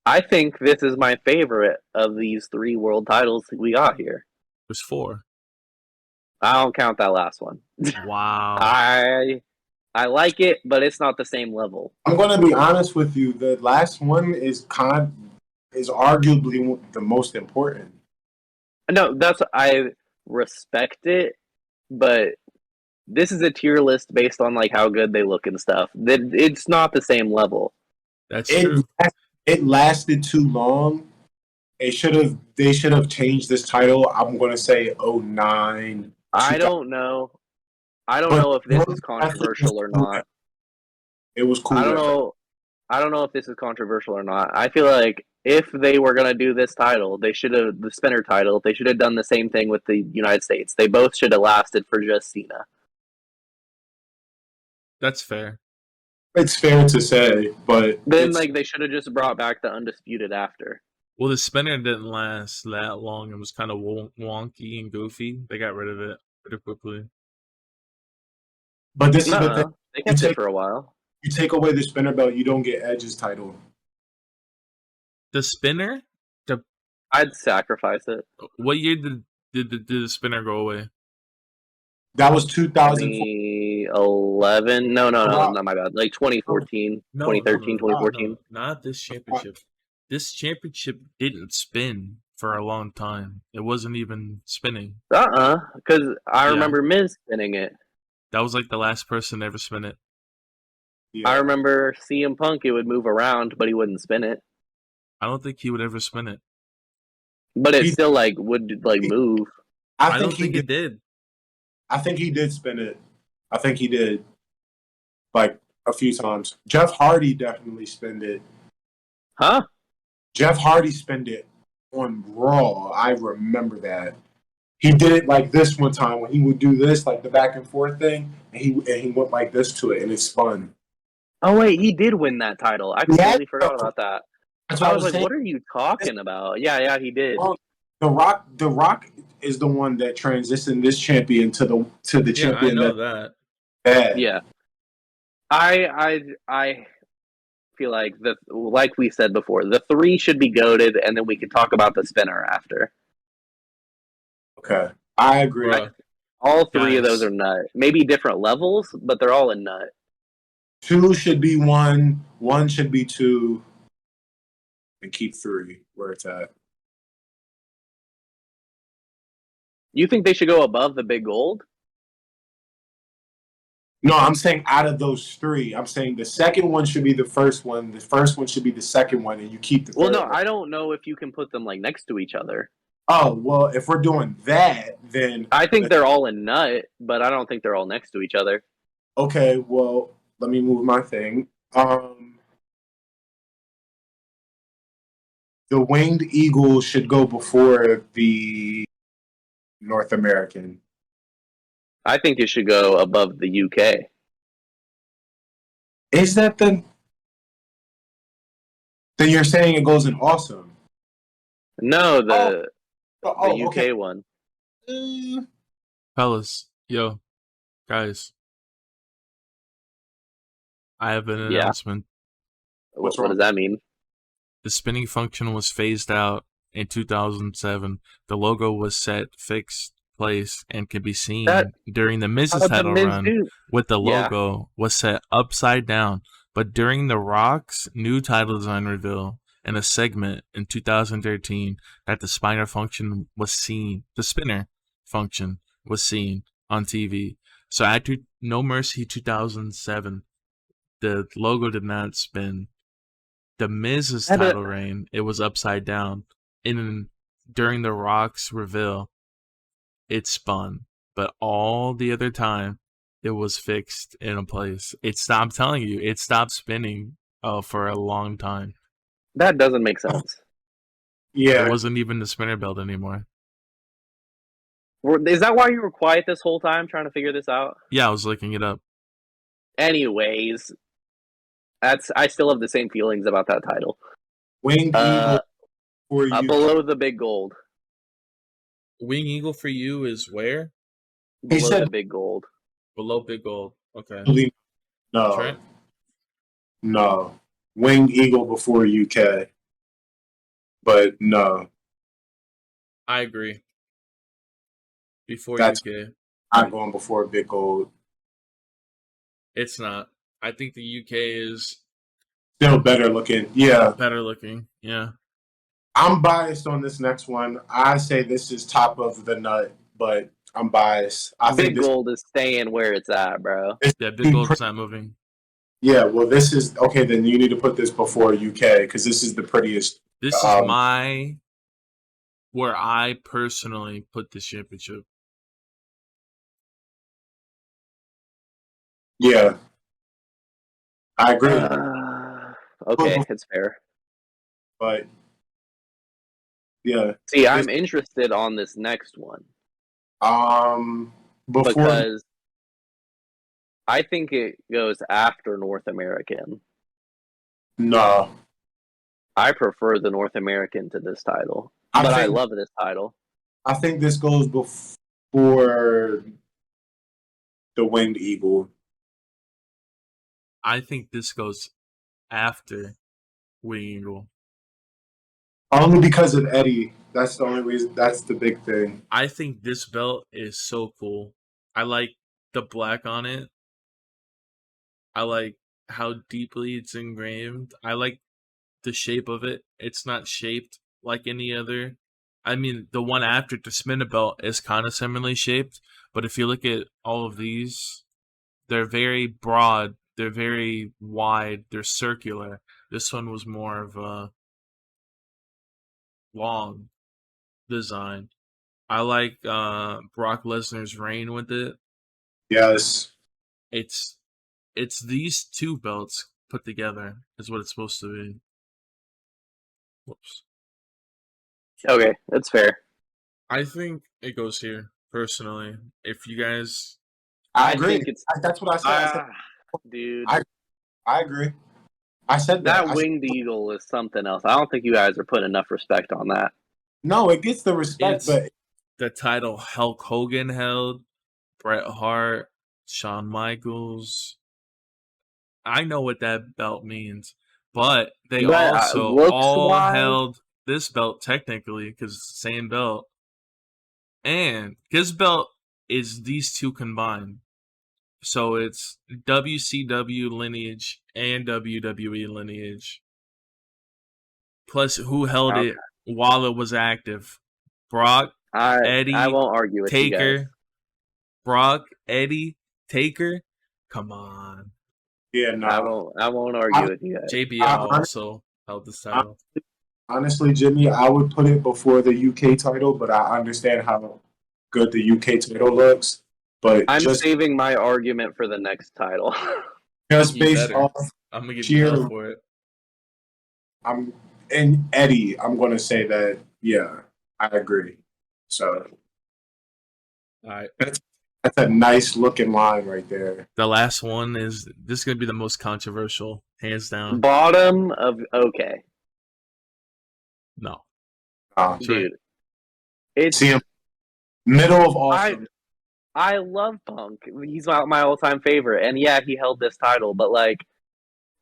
I think this is my favorite of these 3 world titles we got here. There's 4. I don't count that last one. Wow. I like it, but it's not the same level. I'm gonna be honest with you. The last one is arguably the most important. No, I respect it, but this is a tier list based on like how good they look and stuff. It's not the same level. That's true. It lasted too long. They should have changed this title. I'm gonna say 09. I don't know. I don't know if this is controversial or not. It was cool. I don't know if this is controversial or not. I feel like if they were gonna do this title, the spinner title, they should have done the same thing with the United States. They both should have lasted for just Cena. That's fair. It's fair to say, but then they should have just brought back the Undisputed after. Well, the spinner didn't last that long. It was kind of wonky and goofy. They got rid of it pretty quickly. But this is the thing. They kept it for a while. You take away the spinner belt, you don't get Edge's title. The spinner? I'd sacrifice it. What year did the spinner go away? That was 2004. 2011. No, not my bad. Like 2014, 2013, 2014. Not this championship. This championship didn't spin for a long time. It wasn't even spinning. Because I remember Miz spinning it. That was like the last person to ever spin it. Yeah. I remember CM Punk, it would move around, but he wouldn't spin it. I don't think he would ever spin it. But it still would move. I don't think it did. I think he did spin it. I think he did. Like a few times. Jeff Hardy definitely spinned it. Huh? Jeff Hardy spinned it on Raw. I remember that. He did it like this one time when he would do this, like the back and forth thing, and he went like this to it and it spun. Oh wait, he did win that title. I completely forgot about that. That's I was like, what are you talking about? Yeah, he did. The Rock is the one that transitioned this champion to the champion. I know that. Yeah. I feel like like we said before, the 3 should be goated, and then we can talk about the spinner after. Okay, I agree. All 3 of those are nut. Maybe different levels, but they're all in nut. 2 should be 1. 1 should be 2. And keep 3 where it's at. You think they should go above the big gold? No, I'm saying out of those 3. I'm saying the second one should be the first one. The first one should be the second one, and you keep the third one. I don't know if you can put them next to each other. Oh, well, if we're doing that, then I think they're all in nut, but I don't think they're all next to each other. okay. Well, let me move my thing. The winged eagle should go before the North American. I think it should go above the UK. Is that the? Then you're saying it goes in awesome. No, Oh, the okay. UK one. Fellas, yo, guys, I have an Yeah. announcement. What's What wrong? does that mean? The spinning function was phased out in 2007. The logo was set fixed place and can be seen during the Miz's title run with the logo was set upside down. But during The Rock's new title design reveal in a segment in 2013 that the spinner function was seen, the spinner function was seen on TV. So after No Mercy 2007, the logo did not spin. The Miz's title reign, it was upside down. And during The Rock's reveal, it spun. But all the other time, it was fixed in a place. It stopped, I'm telling you, it stopped spinning for a long time. That doesn't make sense. Yeah. It wasn't even the spinner belt anymore. Is that why you were quiet this whole time trying to figure this out? Yeah, I was looking it up. Anyways, I still have the same feelings about that title. Winged eagle for you. Below the big gold. Wing Eagle for you is where? Below the big gold. Below big gold. Okay. No. Trent? No. Winged eagle before UK. But no. I agree. Before That's UK. not going before big gold. It's not. I think the UK is still better looking. Yeah. Better looking. Yeah. I'm biased on this next one. I say this is top of the nut, but I'm biased. I think Big gold is staying where it's at, bro. Yeah, big gold's not moving. Yeah, well, this is okay. Then you need to put this before UK because this is the prettiest. This is where I personally put the championship. Yeah, I agree. Okay, it's fair. But yeah, see, I'm interested on this next one. Because I think it goes after North American. No, I prefer the North American to this title, but I love this title. I think this goes before the Winged Eagle. I think this goes after Winged Eagle. Only because of Eddie. That's the only reason. That's the big thing. I think this belt is so cool. I like the black on it. I like how deeply it's engraved. I like the shape of it. It's not shaped like any other. I mean, the one after the spinner belt is kind of similarly shaped, but if you look at all of these, they're very broad. They're very wide. They're circular. This one was more of a long design. I like Brock Lesnar's reign with it. Yes. It's these two belts put together is what it's supposed to be. Whoops. Okay, that's fair. I think it goes here, personally. If you guys... I agree. That's what I said. Dude. I agree. I said that. That Winged Eagle is something else. I don't think you guys are putting enough respect on that. No, it gets the respect, but the title Hulk Hogan held, Bret Hart, Shawn Michaels. I know what that belt means, but they also all held this belt technically because it's the same belt. And this belt is these two combined. So it's WCW lineage and WWE lineage. Plus, who held it while it was active? Brock, Eddie, I won't argue with Taker. You guys. Brock, Eddie, Taker. Come on. Yeah, no. I won't argue with you guys. JBL also held this title. Honestly, Jimmy, I would put it before the UK title, but I understand how good the UK title looks. But I'm saving my argument for the next title. just You based better. off I'm gonna give you sheer, hell for it. and Eddie, I'm going to say that, yeah, I agree. So All right. that's a nice looking line right there. The last one is this is gonna be the most controversial, hands down. Bottom of okay, No, dude. It's See him middle of awesome. I love Punk. He's my all-time favorite, and yeah, he held this title, but like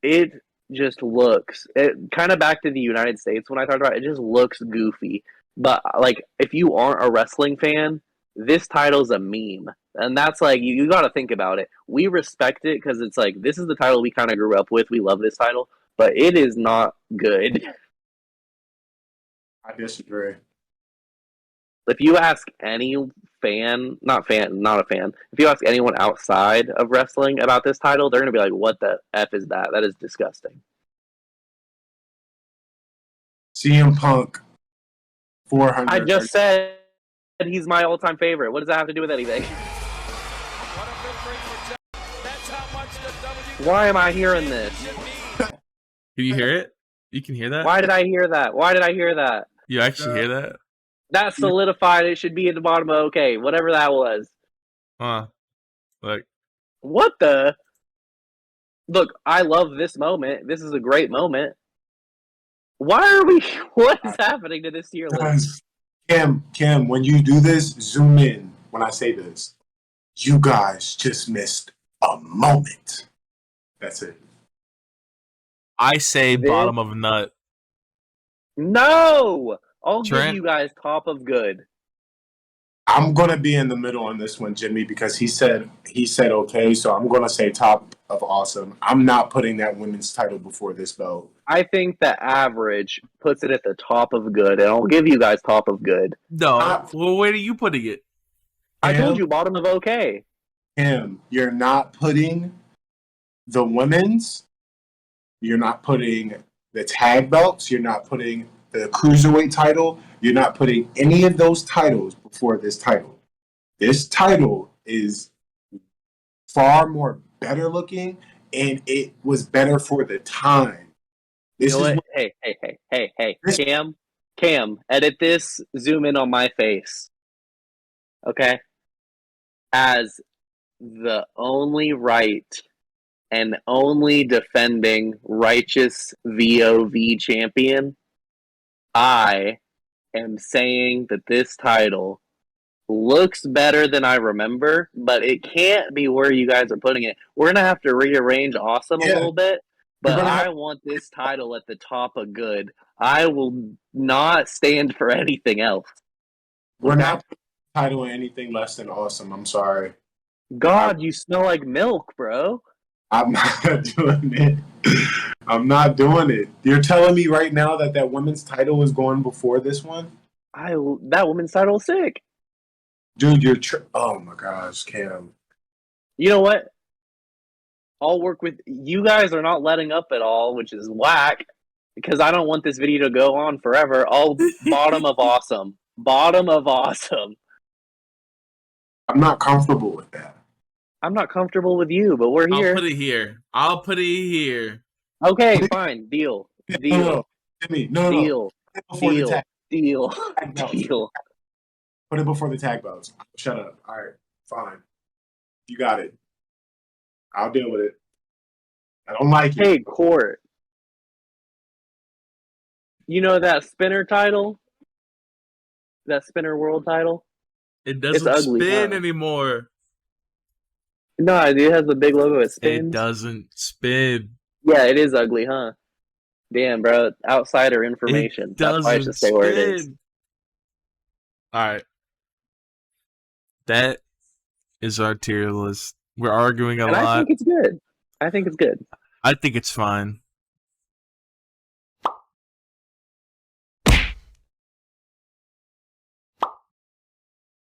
it just looks it kind of back to the United States when I talked about it. It just looks goofy. But like, if you aren't a wrestling fan, this title's a meme, and that's like you got to think about it. We respect it because it's like this is the title we kind of grew up with. We love this title, but it is not good. I disagree. If you ask any fan, not a fan, if you ask anyone outside of wrestling about this title, they're gonna be like, "What the f is that? That is disgusting." CM Punk, 400. I just said he's my all-time favorite. What does that have to do with anything? Why am I hearing this? Can you hear it? You can hear that? Why did I hear that? Why did I hear that? You actually hear that? That solidified it should be at the bottom of okay, whatever that was. Like, what the? Look, I love this moment. This is a great moment. Why are we? What is happening to this tier list? Kim, when you do this, zoom in when I say this. You guys just missed a moment. That's it. I say bottom of nut. No! I'll Trent? give you guys top of good. I'm gonna be in the middle on this one, Jimmy, because he said okay, so I'm gonna say top of awesome. I'm not putting that women's title before this belt. I think the average puts it at the top of good, and I'll give you guys top of good. No, well, where are you putting it? I told you bottom of okay. Kim, you're not putting the women's. You're not putting the tag belts. You're not putting the cruiserweight title. You're not putting any of those titles before this title. This title is far more better looking, and it was better for the time. You know what? Hey, Cam, edit this, zoom in on my face. Okay? As the only right and only defending righteous VOV champion, I am saying that this title looks better than I remember, but it can't be where you guys are putting it. We're going to have to rearrange awesome a little bit, but I want this title at the top of good. I will not stand for anything else. We're not putting the title in anything less than awesome. I'm sorry. God, you smell like milk, bro. I'm not doing it. I'm not doing it. You're telling me right now that women's title is going before this one? That women's title is sick. Dude, oh my gosh, Cam. You know what? I'll work with you guys are not letting up at all, which is whack because I don't want this video to go on forever. I'll bottom of awesome. Bottom of awesome. I'm not comfortable with that. I'm not comfortable with you, but we're here. I'll put it here. Okay, fine. Deal. No. Deal. Put it before the tag belts. Shut up. All right, fine. You got it. I'll deal with it. I don't like it. Hey, Court. You know that spinner title? That spinner world title? It doesn't spin anymore. No, it has the big logo. It spins. It doesn't spin. Yeah, it is ugly, huh? Damn, bro. Outsider information. That's why I should stay where it is. All right. That is our tier list. We're arguing a lot. I think it's good. I think it's fine.